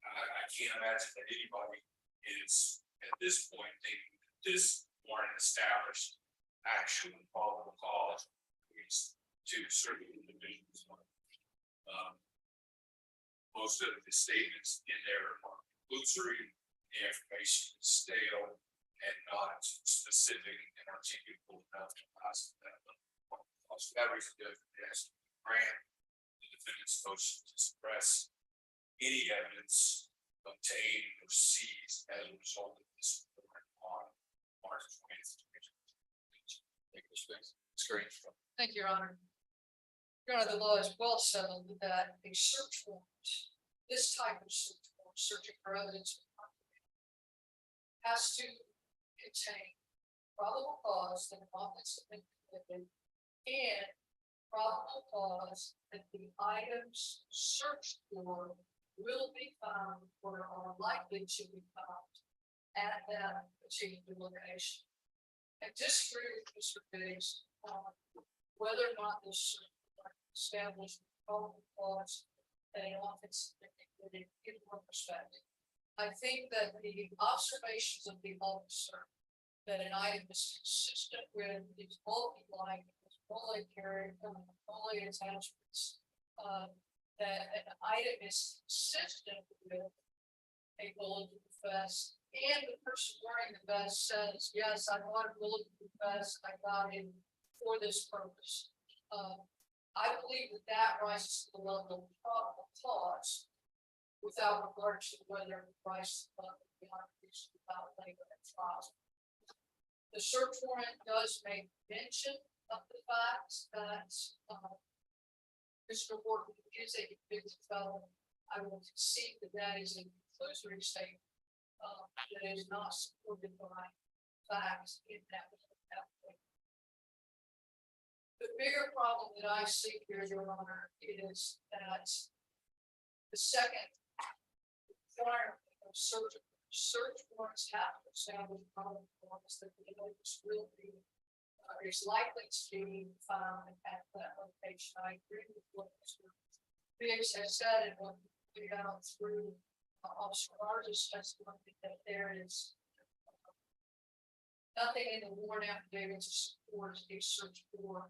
I can't imagine that anybody is at this point thinking that this warrant established actual probable cause to certain individuals. Most of the statements in there are conclusory, the information is stale and not specific and articulable enough to pass that. So that reason, it has to grant the defendant's motion to suppress any evidence obtained or seized as a result of this warrant on March 20th. Thank you, Mr. Biggs. It's great. Thank you, Your Honor. Your Honor, the law is well settled that a search warrant, this type of search warrant, searching for evidence, has to contain probable cause that an offense has been committed and probable cause that the items searched for will be found or are likely to be found at that particular location. I disagree with Mr. Biggs on whether or not this established probable cause that an offense has been committed in one perspective. I think that the observations of the officer that an item is consistent with these multi-line, multi-carrier, multi-attachments, that an item is consistent with a bulletproof vest, and the person wearing the vest says, yes, I want a bulletproof vest, I got it for this purpose. I believe that that rises to the level of probable cause without regard to whether it rises to the level beyond reasonable doubt later at trial. The search warrant does make mention of the fact that Mr. Wharton is a convicted felon. I will concede that that is a conclusory statement that is not supported by facts in that way. The bigger problem that I see here, Your Honor, is that The second requirement of search warrants have to establish probable cause that the evidence will be is likely to be found at that location. I agree with what Mr. Biggs has said and what we got through Officer Rogers' testimony that there is nothing in the warrant affidavit to support a search for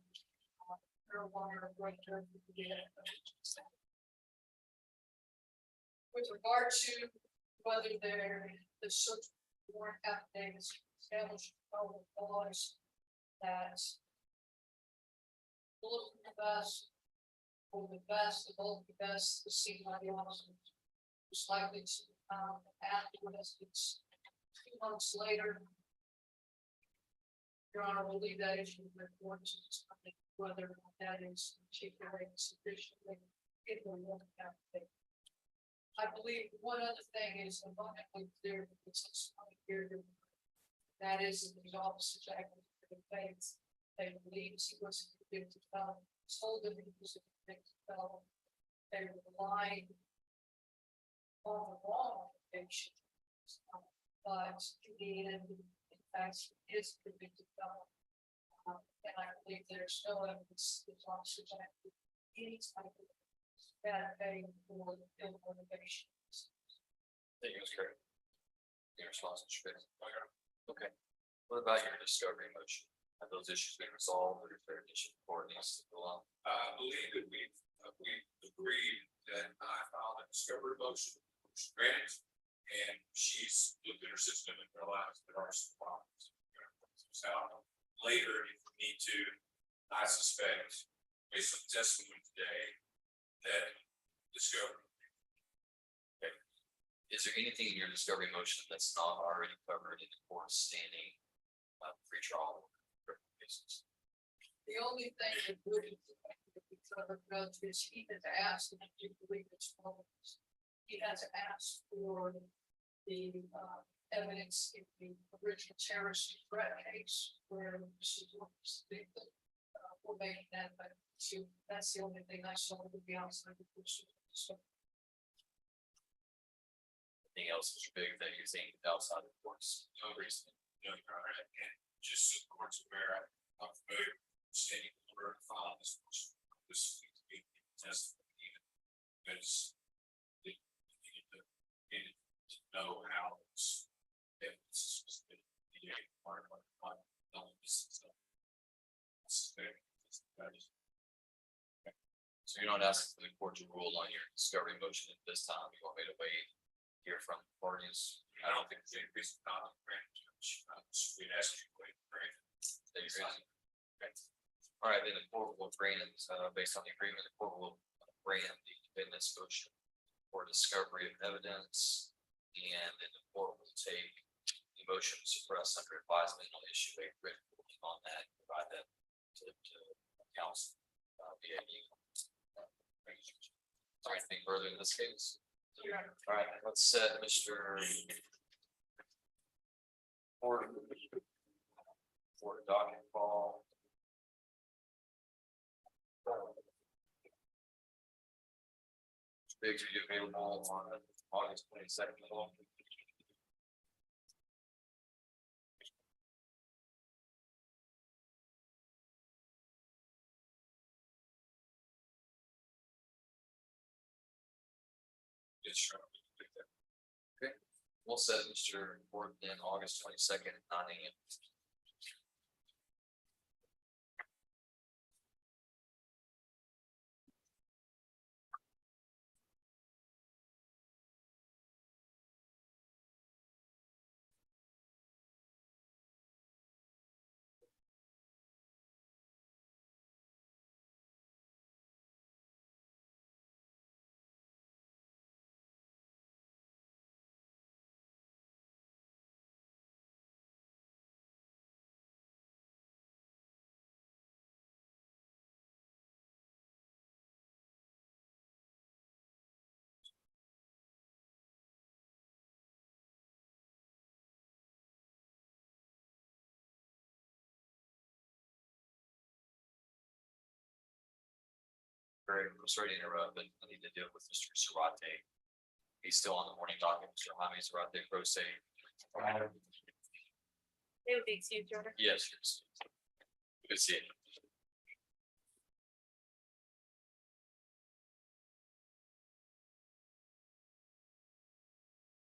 marijuana or drug. With regard to whether the search warrant affidavit established probable cause that look for the best, or the best, the both the best, the scene by the officer was likely to afterwards. It's 2 months later. Your Honor, will leave that issue with the court to determine whether that is particularly sufficiently in the warrant affidavit. I believe one other thing is abundantly clear that this is here. That is the officers acting for the faith. They believe he was a convicted felon, told them he was a convicted felon. They were relying on the wrong conviction, but in fact, he is a convicted felon. And I believe there's no evidence that officers acted any type of bad faith or ill motivation. Thank you, Ms. Curry. Your response, Mr. Biggs. Okay. What about your discovery motion? Have those issues been resolved, or is there an issue before it needs to go on? I believe that we've agreed that I filed a discovery motion, which granted, and she's looked at her system and realized there are some problems. So later, if we need to, I suspect, based on the testimony today, that discovery. Is there anything in your discovery motion that's not already covered in the court's standing pretrial cases? The only thing that would be covered, Judge, is he has asked, and I do believe it's false. He has asked for the evidence in the original terrorist threat case where Mrs. Williams were making that, but that's the only thing I saw to be outside the question. So Anything else, Mr. Biggs, that you're seeing outside of the court's No reason, no, Your Honor, and just so the court's aware, I'm familiar with standing order to file this motion. This needs to be tested even because they needed to know how this evidence was been part of this stuff. So you're not asking for the court to rule on your discovery motion at this time? You want me to wait, hear from the parties? I don't think there's any reason not to grant it, Judge. So we'd ask you to wait and grant it. That you're asking? Okay. All right, then the court will grant it, based on the agreement, the court will grant the defendant's motion for discovery of evidence. And then the court will take the motion to suppress under advisement and issue a written ruling on that, and provide that to counsel via email. All right, anything further in this case? All right, let's set Mr. For the docket call. Biggs, are you available on August 22nd? It's sure. Okay, we'll set Mr. Gordon in August 22nd at 9 a.m. Craig, I'm sorry to interrupt, but I need to deal with Mr. Sarate. He's still on the morning docket, Mr. Jaime Sarate, pro se. It would be excused, Your Honor. Yes, yes. Good to see you.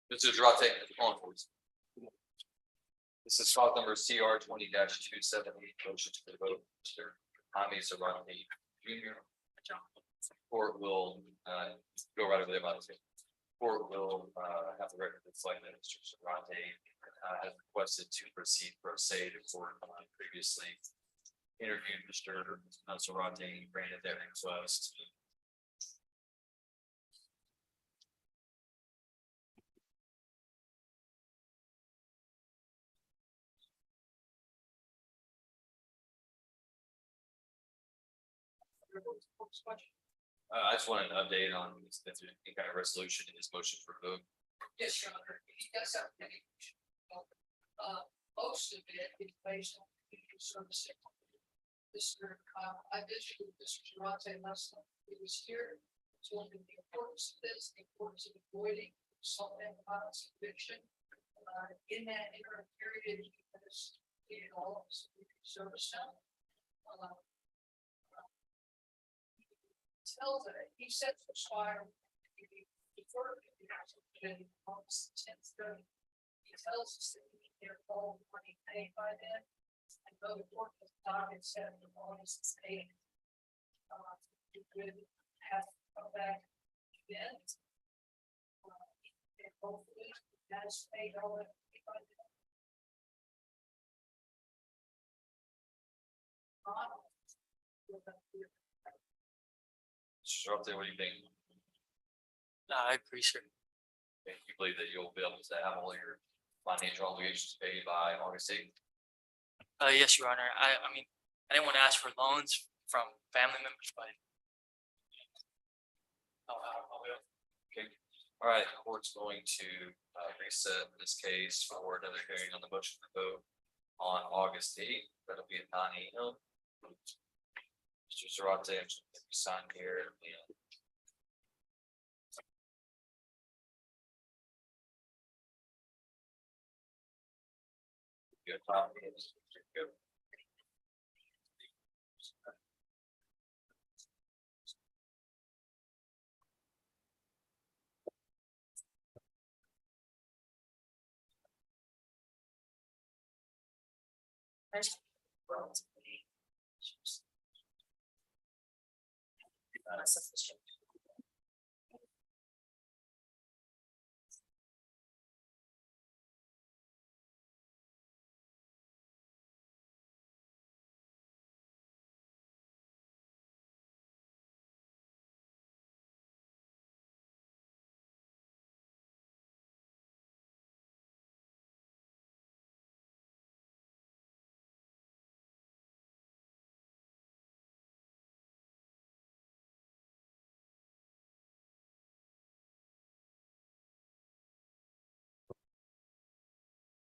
Mr. Zarate, on please. This is file number CR 20-278, motion to the vote, Mr. Jaime Zarate Junior. Court will, go right over there by the table. Court will, have the record reflect that Mr. Zarate, has requested to proceed pro se. The court previously interviewed Mr. Zarate, granted their request. I just wanted an update on if there's any kind of resolution in this motion for vote. Yes, Your Honor, he does have many. Most of it is based on community service. Mr. I visited with Mr. Durante last time he was here, told him the importance of this, the importance of avoiding assault and violence conviction. In that interim period, he has completed all of his community service now. Tells it, he sets the fire. Before August 10th, he tells us that we get all money paid by then. And go to court with Docket 7 of August 8th. We would have to come back then. And hopefully that's paid all that by then. Mr. Zarate, what do you think? I appreciate it. Do you believe that you'll be able to have all your financial obligations paid by August 8th? Yes, Your Honor. I mean, I didn't want to ask for loans from family members, but. I will. Okay, all right, the court's going to reset this case for another hearing on the motion to vote on August 8th. That'll be at 9 AM. Mr. Zarate, I'm just gonna sign here. And good copy. Good.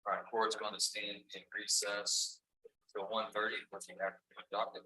All right, court's going to stand in recess till 1:30, once you have to adopt it.